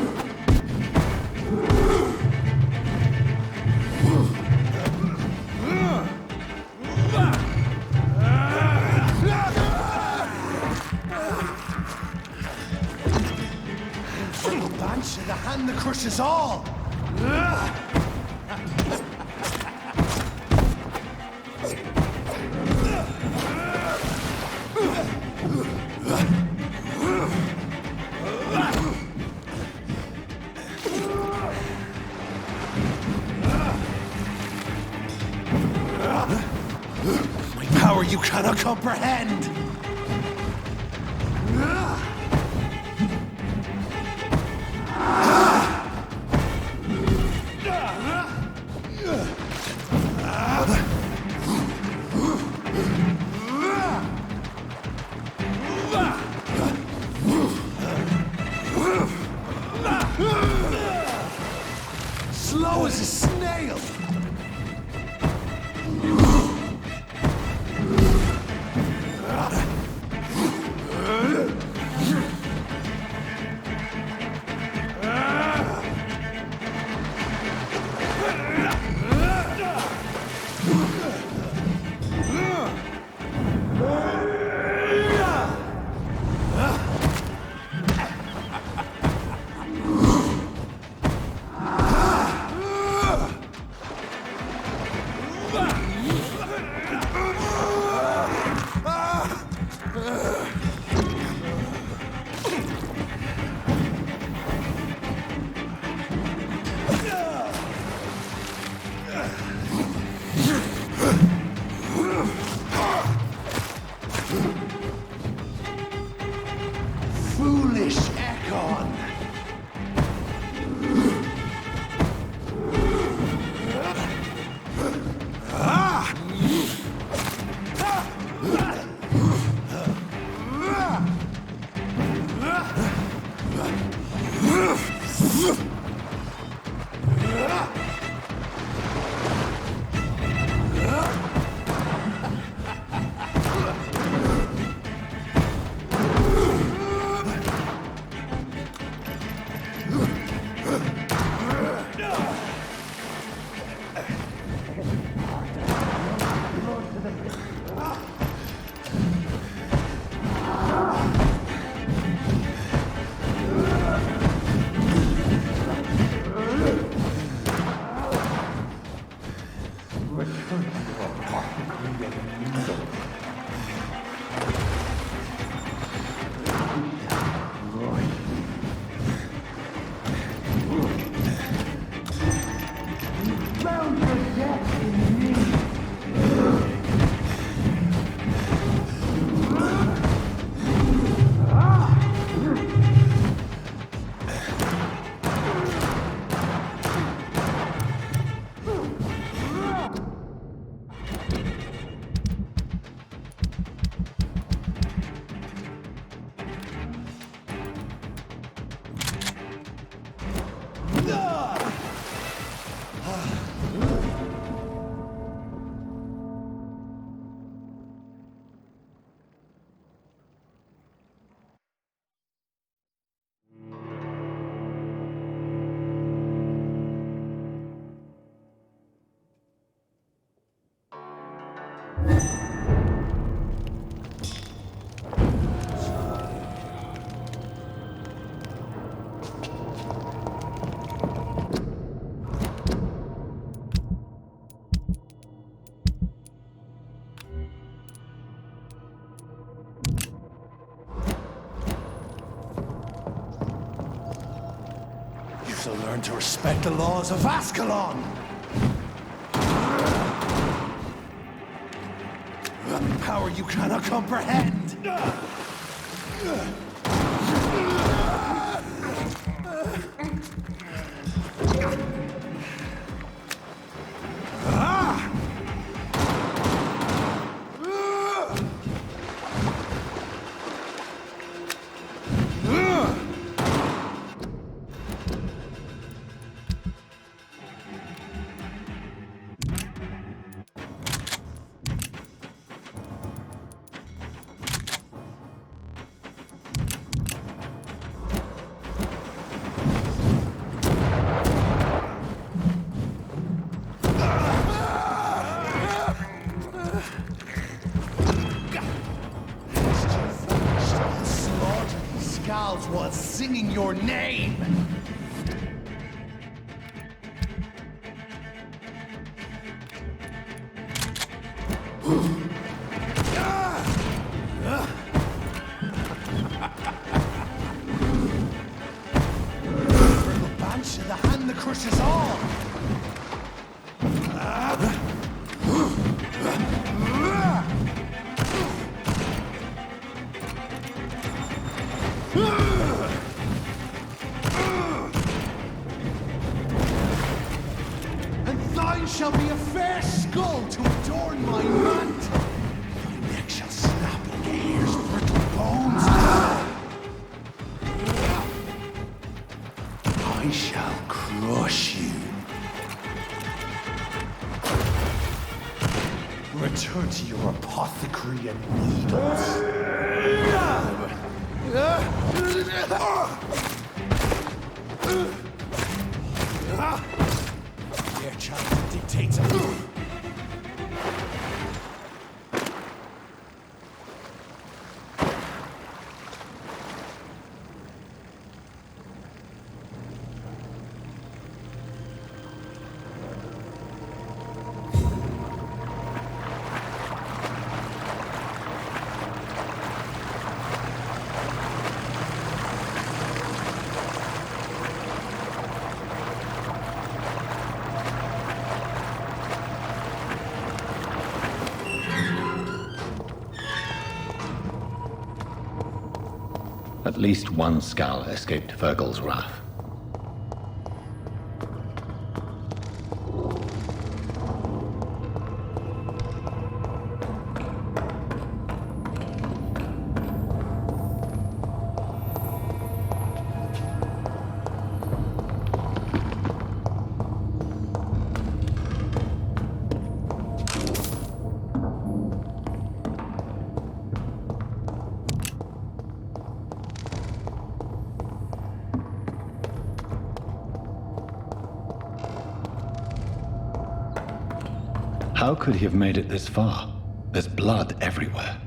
Virgil Banch in the hand that crushes all. My power you cannot comprehend! Foolish Ekon! You shall learn to respect the laws of Ascalon! Power you cannot comprehend! Was singing your name! Banshee, the hand that crushes all! Shall be a fair skull to adorn my mantle. Thy neck shall snap like a hare's brittle bones. I shall crush you. Return to your apothecary and needles. Their child dictates of you. At least one Skal escaped Virgil's wrath. How could he have made it this far? There's blood everywhere.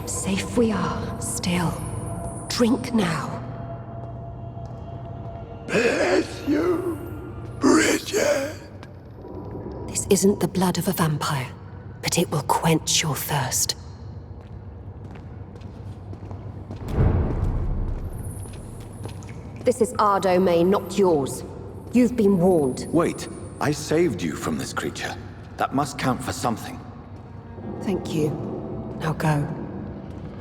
Safe we are, still. Drink now. Bless you, Bridget. This isn't the blood of a vampire, but it will quench your thirst. This is our domain, not yours. You've been warned. Wait, I saved you from this creature. That must count for something. Thank you. Now go.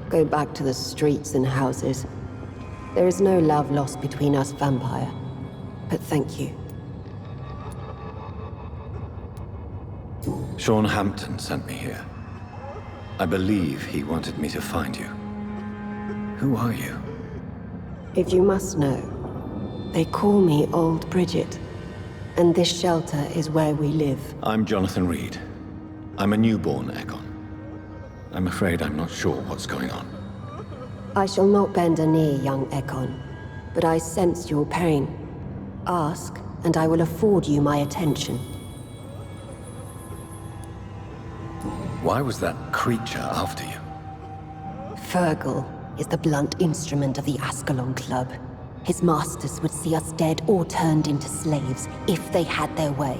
Go back to the streets and houses. There is no love lost between us, Vampire. But thank you. Sean Hampton sent me here. I believe he wanted me to find you. Who are you? If you must know, they call me Old Bridget. And this shelter is where we live. I'm Jonathan Reed. I'm a newborn Ekon. I'm afraid I'm not sure what's going on. I shall not bend a knee, young Ekon, but I sense your pain. Ask, and I will afford you my attention. Why was that creature after you? Virgil is the blunt instrument of the Ascalon Club. His masters would see us dead or turned into slaves if they had their way.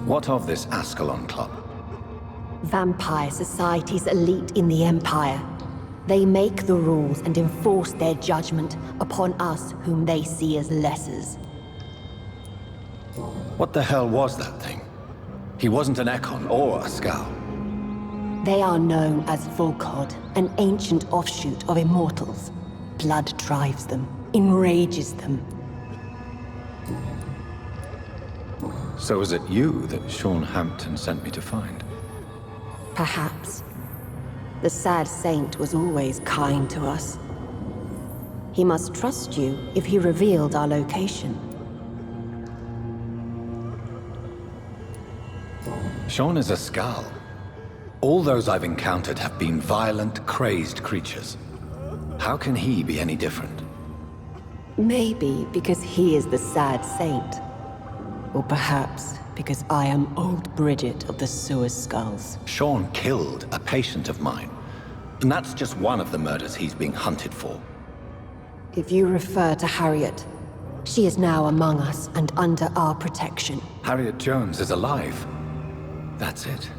What of this Ascalon Club? Vampire Society's elite in the Empire. They make the rules and enforce their judgment upon us whom they see as lessers. What the hell was that thing? He wasn't an Ekon or a Skal. They are known as Volkod, an ancient offshoot of immortals. Blood drives them, enrages them. So is it you that Sean Hampton sent me to find? Perhaps. The sad saint was always kind to us. He must trust you if he revealed our location. Sean is a Skal. All those I've encountered have been violent, crazed creatures. How can he be any different? Maybe because he is the sad saint. Or perhaps because I am Old Bridget of the Sewer Skulls. Sean killed a patient of mine. And that's just one of the murders he's being hunted for. If you refer to Harriet, she is now among us and under our protection. Harriet Jones is alive. That's it.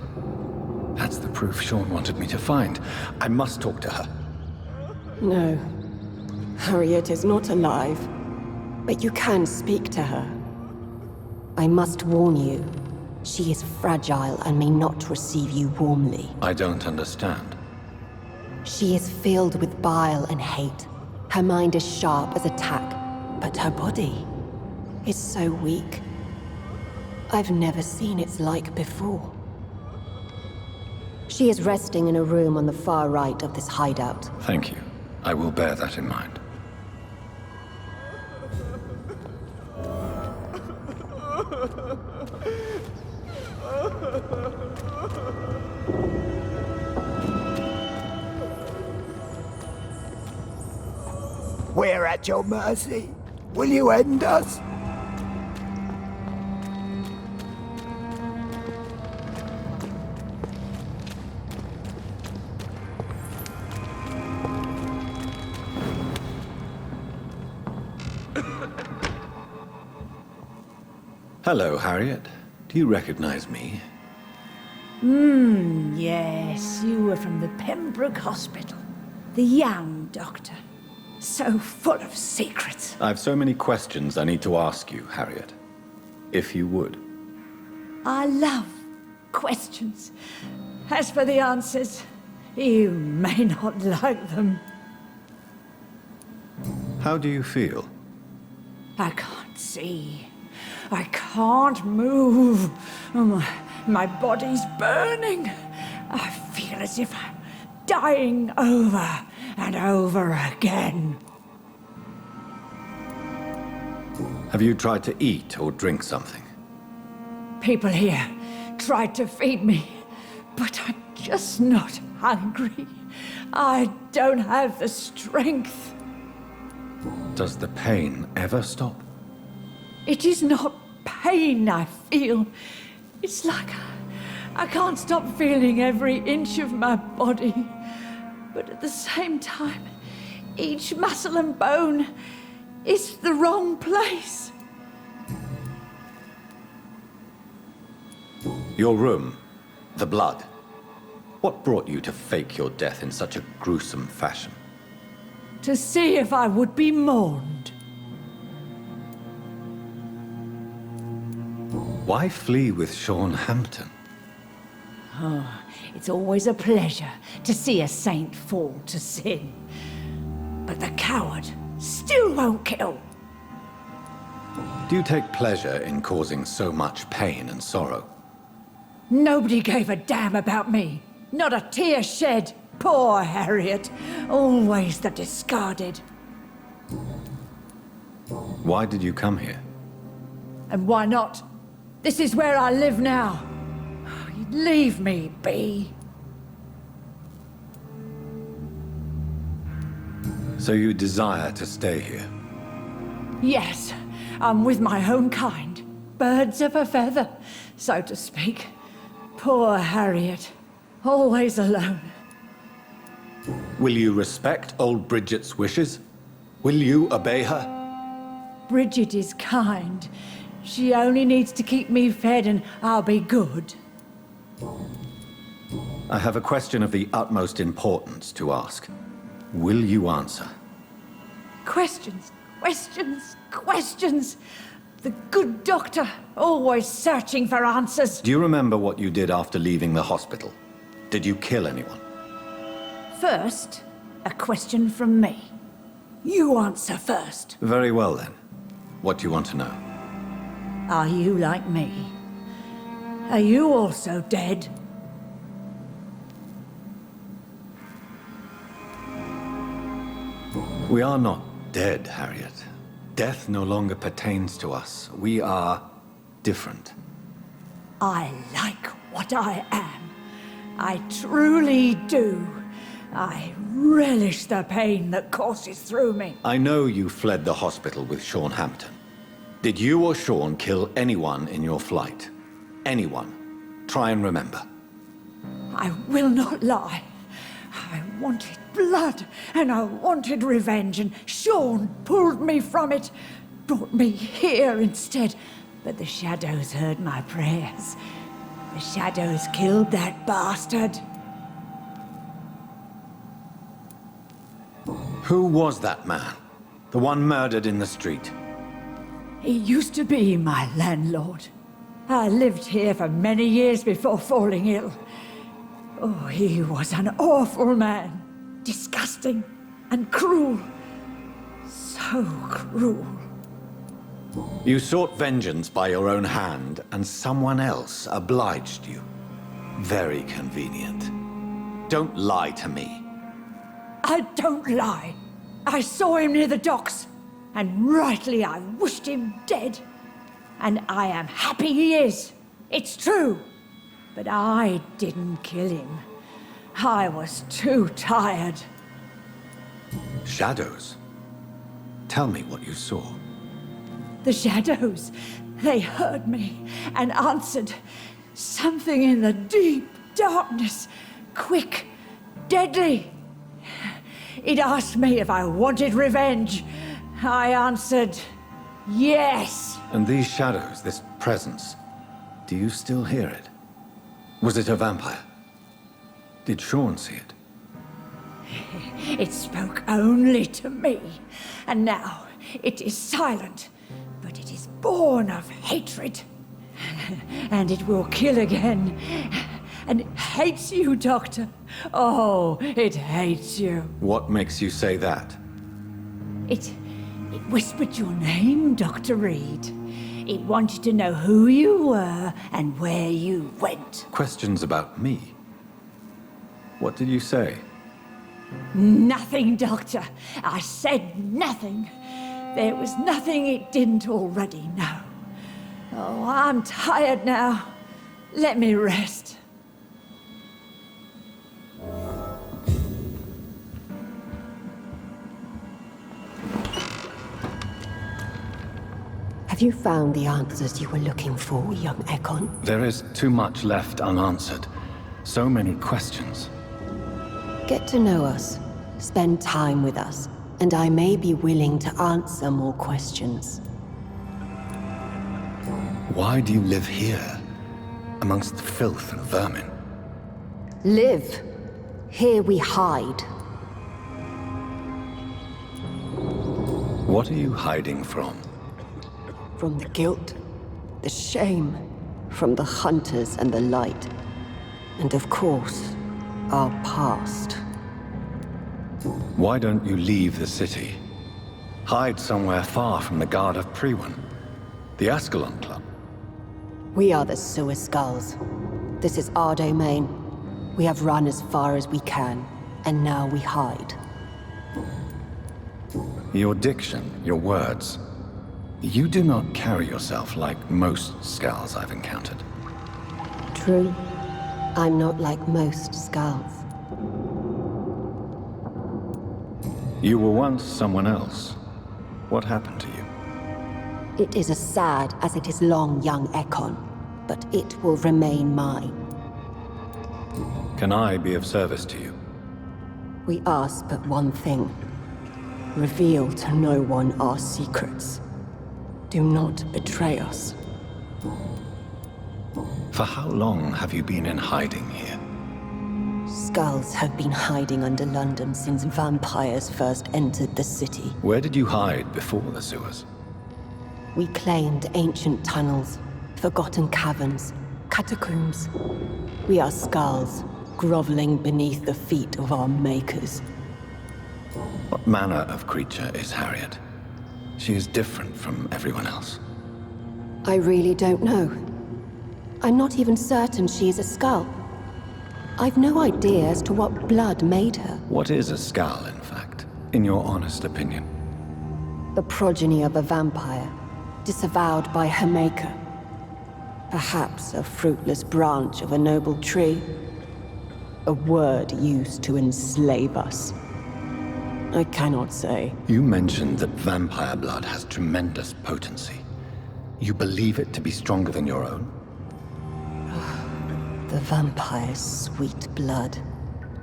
That's the proof Sean wanted me to find. I must talk to her. No. Harriet is not alive. But you can speak to her. I must warn you. She is fragile and may not receive you warmly. I don't understand. She is filled with bile and hate. Her mind is sharp as a tack, but her body is so weak. I've never seen its like before. She is resting in a room on the far right of this hideout. Thank you. I will bear that in mind. We're at your mercy. Will you end us? Hello, Harriet. Do you recognize me? Yes, you were from the Pembroke Hospital. The young doctor. So full of secrets. I've so many questions I need to ask you, Harriet. If you would. I love questions. As for the answers, you may not like them. How do you feel? I can't see. I can't move. My body's burning. I feel as if I'm dying over and over again. Have you tried to eat or drink something? People here tried to feed me, but I'm just not hungry. I don't have the strength. Does the pain ever stop? It is not pain I feel. It's like I can't stop feeling every inch of my body. But at the same time, each muscle and bone is the wrong place. Your room, the blood. What brought you to fake your death in such a gruesome fashion? To see if I would be mourned. Why flee with Sean Hampton? Oh, it's always a pleasure to see a saint fall to sin. But the coward still won't kill. Do you take pleasure in causing so much pain and sorrow? Nobody gave a damn about me. Not a tear shed. Poor Harriet. Always the discarded. Why did you come here? And why not? This is where I live now. Leave me be. So you desire to stay here? Yes, I'm with my own kind. Birds of a feather, so to speak. Poor Harriet. Always alone. Will you respect old Bridget's wishes? Will you obey her? Bridget is kind. She only needs to keep me fed and I'll be good. I have a question of the utmost importance to ask. Will you answer? Questions, questions, questions. The good doctor, always searching for answers. Do you remember what you did after leaving the hospital? Did you kill anyone? First, a question from me. You answer first. Very well then. What do you want to know? Are you like me? Are you also dead? We are not dead, Harriet. Death no longer pertains to us. We are different. I like what I am. I truly do. I relish the pain that courses through me. I know you fled the hospital with Sean Hampton. Did you or Sean kill anyone in your flight? Anyone? Try and remember. I will not lie. I wanted blood, and I wanted revenge, and Sean pulled me from it, brought me here instead. But the shadows heard my prayers. The shadows killed that bastard. Who was that man? The one murdered in the street? He used to be my landlord. I lived here for many years before falling ill. Oh, he was an awful man. Disgusting and cruel. So cruel. You sought vengeance by your own hand, and someone else obliged you. Very convenient. Don't lie to me. I don't lie. I saw him near the docks, and rightly I wished him dead. And I am happy he is. It's true. But I didn't kill him. I was too tired. Shadows? Tell me what you saw. The shadows, they heard me and answered. Something in the deep darkness, quick, deadly. It asked me if I wanted revenge, I answered, yes. And these shadows, this presence, do you still hear it? Was it a vampire? Did Sean see it? It spoke only to me, and now it is silent, but it is born of hatred. And it will kill again. And it hates you, Doctor. Oh, it hates you. What makes you say that? It whispered your name, Dr. Reed. It wanted to know who you were and where you went. Questions about me? What did you say? Nothing, Doctor. I said nothing. There was nothing it didn't already know. Oh, I'm tired now. Let me rest. Have you found the answers you were looking for, young Ekon? There is too much left unanswered. So many questions. Get to know us, spend time with us, and I may be willing to answer more questions. Why do you live here, amongst the filth and vermin? Live. Here we hide. What are you hiding from? From the guilt, the shame, from the hunters and the light. And of course, our past. Why don't you leave the city? Hide somewhere far from the Guard of Priwen, the Ascalon Club. We are the Sewer Skulls. This is our domain. We have run as far as we can, and now we hide. Your diction, your words. You do not carry yourself like most Skulls I've encountered. True. I'm not like most Skulls. You were once someone else. What happened to you? It is as sad as it is long, young Ekon, but it will remain mine. Can I be of service to you? We ask but one thing. Reveal to no one our secrets. Do not betray us. For how long have you been in hiding here? Skulls have been hiding under London since vampires first entered the city. Where did you hide before the sewers? We claimed ancient tunnels, forgotten caverns, catacombs. We are Skulls, groveling beneath the feet of our makers. What manner of creature is Harriet? She is different from everyone else. I really don't know. I'm not even certain she is a Skull. I've no idea as to what blood made her. What is a Skull, in fact, in your honest opinion? The progeny of a vampire, disavowed by her maker. Perhaps a fruitless branch of a noble tree. A word used to enslave us. I cannot say. You mentioned that vampire blood has tremendous potency. You believe it to be stronger than your own? The vampire's sweet blood.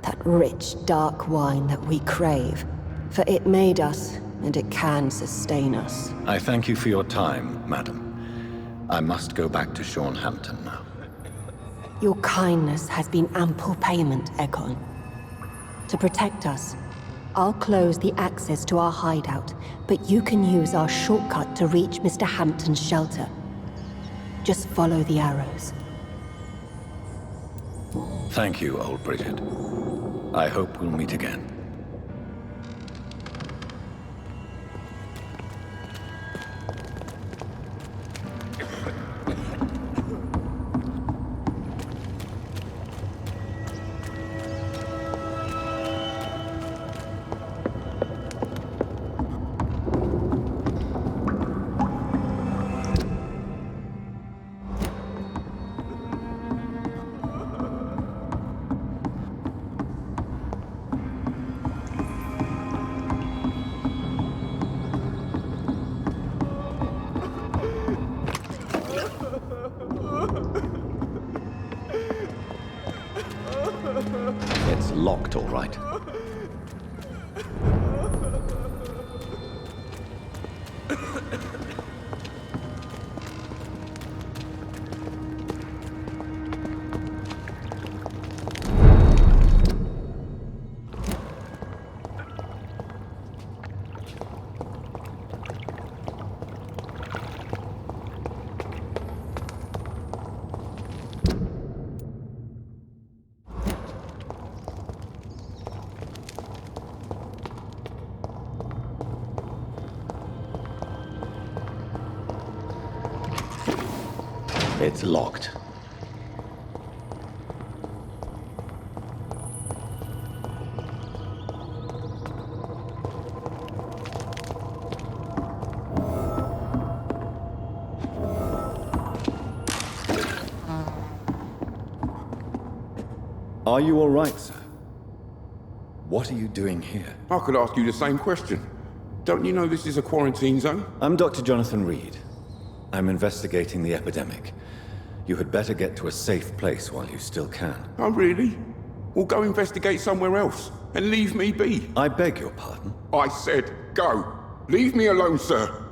That rich, dark wine that we crave. For it made us, and it can sustain us. I thank you for your time, madam. I must go back to Sean Hampton now. Your kindness has been ample payment, Ekon. To protect us, I'll close the access to our hideout, but you can use our shortcut to reach Mr. Hampton's shelter. Just follow the arrows. Thank you, old Bridget. I hope we'll meet again. It's locked, all right. It's locked. Are you all right, sir? What are you doing here? I could ask you the same question. Don't you know this is a quarantine zone? I'm Dr. Jonathan Reed. I'm investigating the epidemic. You had better get to a safe place while you still can. Oh, really? Well, go investigate somewhere else and leave me be. I beg your pardon? I said go. Leave me alone, sir.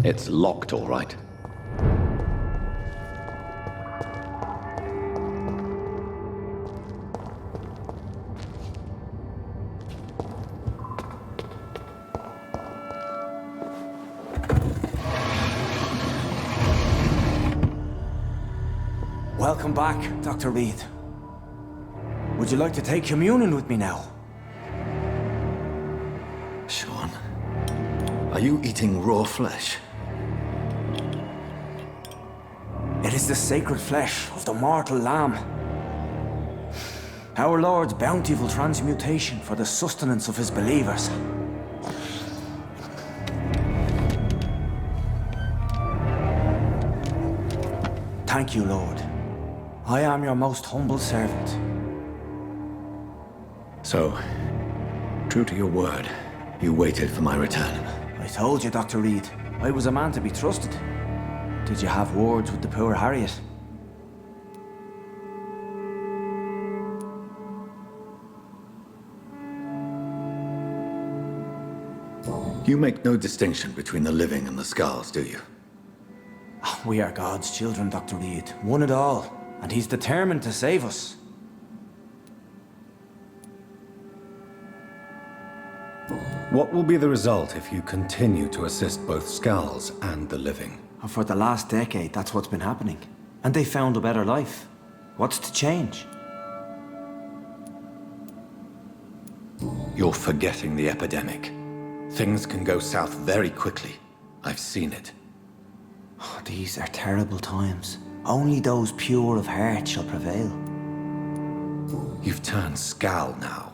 It's locked, all right. Welcome back, Dr. Reed. Would you like to take communion with me now? Sean, are you eating raw flesh? It is the sacred flesh of the mortal lamb. Our Lord's bountiful transmutation for the sustenance of his believers. Thank you, Lord. I am your most humble servant. So, true to your word, you waited for my return. I told you, Dr. Reed, I was a man to be trusted. Did you have words with the poor Harriet? You make no distinction between the living and the scars, do you? We are God's children, Dr. Reed. One and all. And he's determined to save us. What will be the result if you continue to assist both Skulls and the living? And for the last decade, that's what's been happening. And they found a better life. What's to change? You're forgetting the epidemic. Things can go south very quickly. I've seen it. Oh, these are terrible times. Only those pure of heart shall prevail. You've turned Skull now.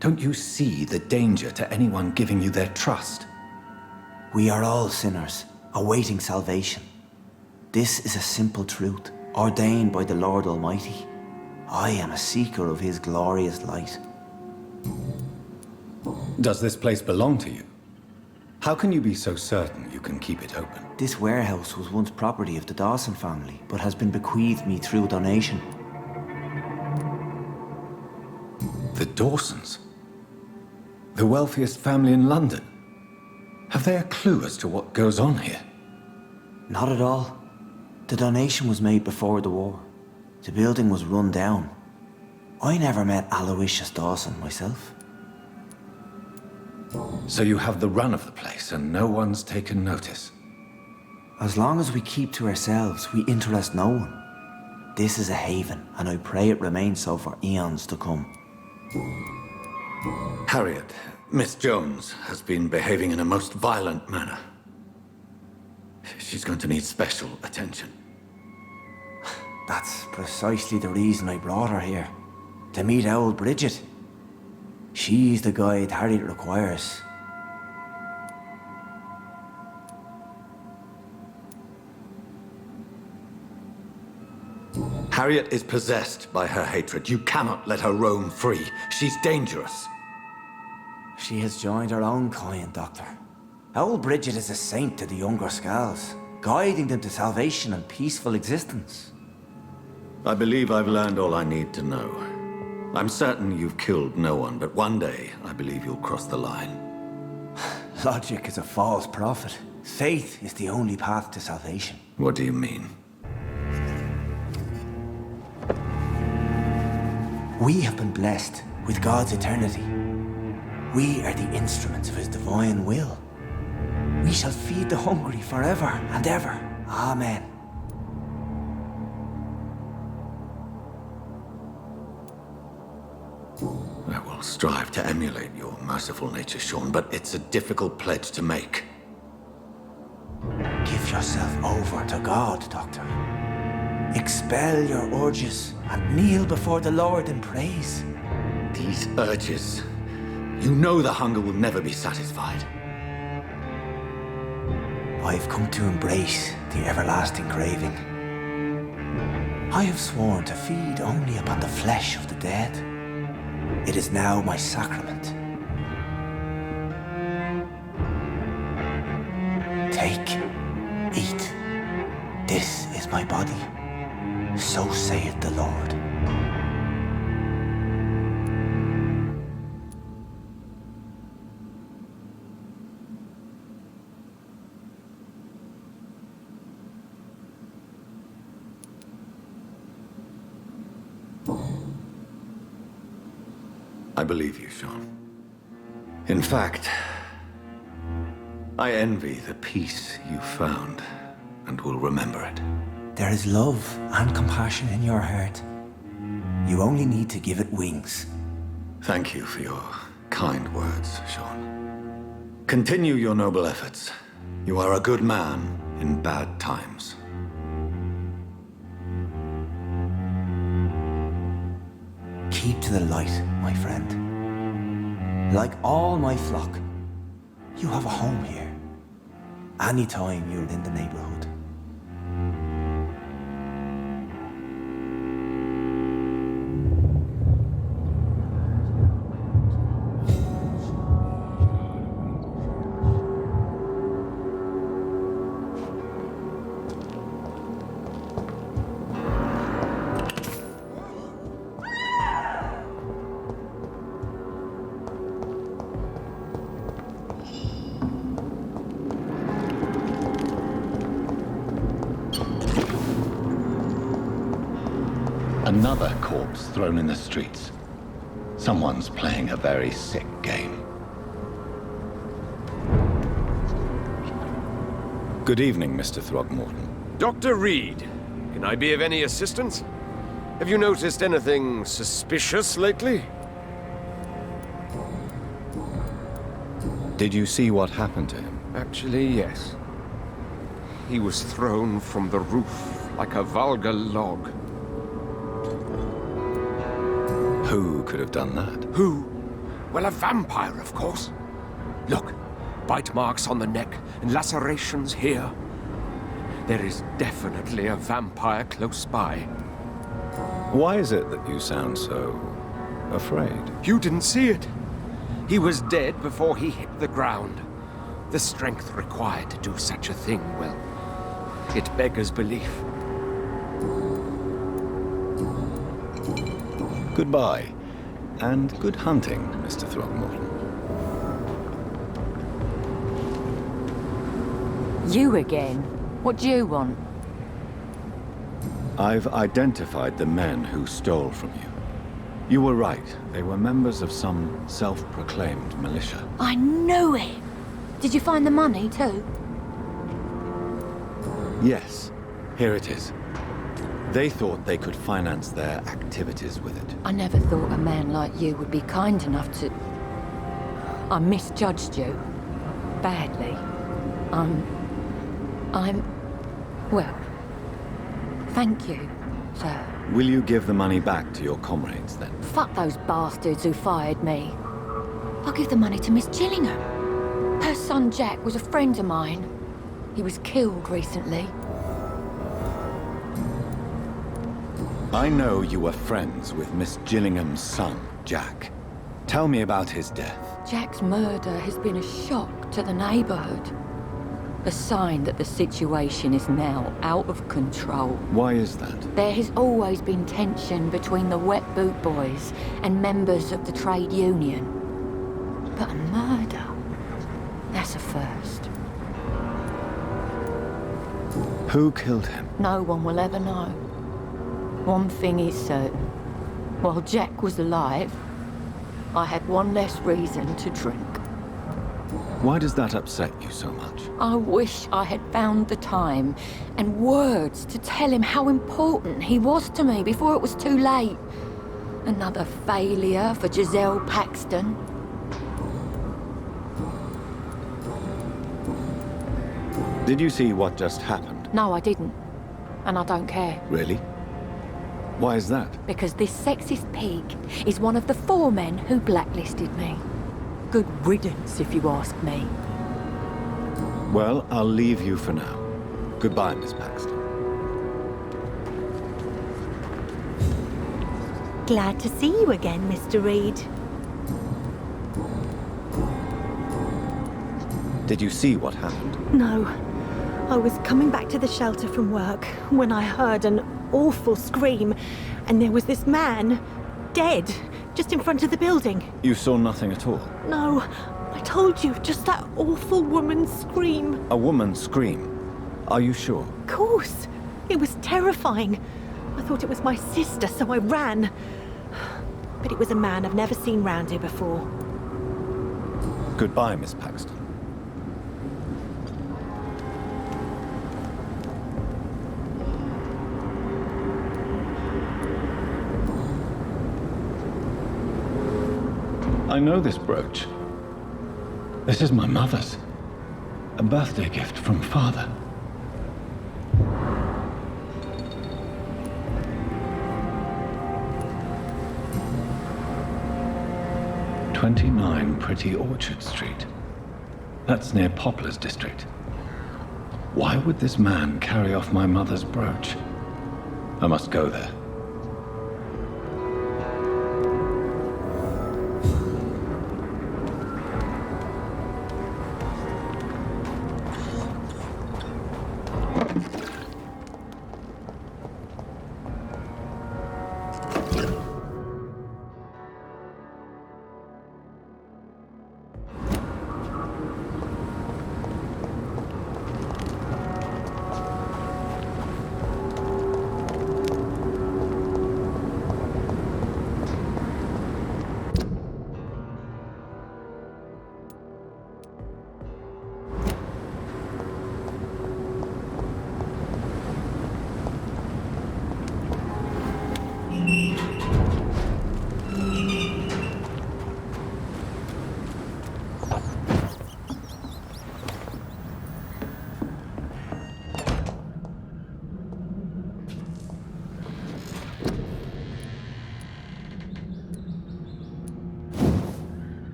Don't you see the danger to anyone giving you their trust? We are all sinners, awaiting salvation. This is a simple truth, ordained by the Lord Almighty. I am a seeker of his glorious light. Does this place belong to you? How can you be so certain you can keep it open? This warehouse was once property of the Dawson family, but has been bequeathed me through donation. The Dawsons? The wealthiest family in London? Have they a clue as to what goes on here? Not at all. The donation was made before the war. The building was run down. I never met Aloysius Dawson myself. So you have the run of the place and no one's taken notice? As long as we keep to ourselves, we interest no one. This is a haven, and I pray it remains so for eons to come. Harriet, Miss Jones has been behaving in a most violent manner. She's going to need special attention. That's precisely the reason I brought her here. To meet old Bridget. She's the guide Harriet requires. Harriet is possessed by her hatred. You cannot let her roam free. She's dangerous. She has joined her own kind, Doctor. Old Bridget is a saint to the younger Scals, guiding them to salvation and peaceful existence. I believe I've learned all I need to know. I'm certain you've killed no one, but one day I believe you'll cross the line. Logic is a false prophet. Faith is the only path to salvation. What do you mean? We have been blessed with God's eternity. We are the instruments of His divine will. We shall feed the hungry forever and ever. Amen. I will strive to emulate your merciful nature, Sean, but it's a difficult pledge to make. Give yourself over to God, Doctor. Expel your urges and kneel before the Lord in praise. These urges. You know the hunger will never be satisfied. I've come to embrace the everlasting craving. I have sworn to feed only upon the flesh of the dead. It is now my sacrament. Take, eat. This is my body. So saith the Lord. I believe you, Sean. In fact, I envy the peace you found and will remember it. There is love and compassion in your heart. You only need to give it wings. Thank you for your kind words, Sean. Continue your noble efforts. You are a good man in bad times. Keep to the light, my friend. Like all my flock, you have a home here. Anytime you're in the neighborhood. Another corpse thrown in the streets. Someone's playing a very sick game. Good evening, Mr. Throgmorton. Dr. Reed, can I be of any assistance? Have you noticed anything suspicious lately? Did you see what happened to him? Actually, yes. He was thrown from the roof like a vulgar log. Who could have done that? Who? Well, a vampire, of course. Look, bite marks on the neck and lacerations here. There is definitely a vampire close by. Why is it that you sound so afraid? You didn't see it. He was dead before he hit the ground. The strength required to do such a thing, well, it beggars belief. Goodbye, and good hunting, Mr. Throgmorton. You again? What do you want? I've identified the men who stole from you. You were right. They were members of some self-proclaimed militia. I knew it! Did you find the money, too? Yes. Here it is. They thought they could finance their activities with it. I never thought a man like you would be kind enough to... I misjudged you. Badly. Well, thank you, sir. Will you give the money back to your comrades, then? Fuck those bastards who fired me. I'll give the money to Miss Gillingham. Her son Jack was a friend of mine. He was killed recently. I know you were friends with Miss Gillingham's son, Jack. Tell me about his death. Jack's murder has been a shock to the neighborhood. A sign that the situation is now out of control. Why is that? There has always been tension between the Wet Boot Boys and members of the trade union. But a murder? That's a first. Who killed him? No one will ever know. One thing is certain. While Jack was alive, I had one less reason to drink. Why does that upset you so much? I wish I had found the time and words to tell him how important he was to me before it was too late. Another failure for Giselle Paxton. Did you see what just happened? No, I didn't. And I don't care. Really? Why is that? Because this sexist pig is one of the 4 men who blacklisted me. Good riddance, if you ask me. Well, I'll leave you for now. Goodbye, Miss Paxton. Glad to see you again, Mr. Reed. Did you see what happened? No. I was coming back to the shelter from work when I heard an awful scream, and there was this man, dead, just in front of the building. You saw nothing at all? No, I told you, just that awful woman's scream. A woman's scream? Are you sure? Of course. It was terrifying. I thought it was my sister, so I ran. But it was a man I've never seen round here before. Goodbye, Miss Paxton. I know this brooch. This is my mother's. A birthday gift from father. "29 Pretty Orchard Street. That's near Poplar's district. Why would this man carry off my mother's brooch? I must go there.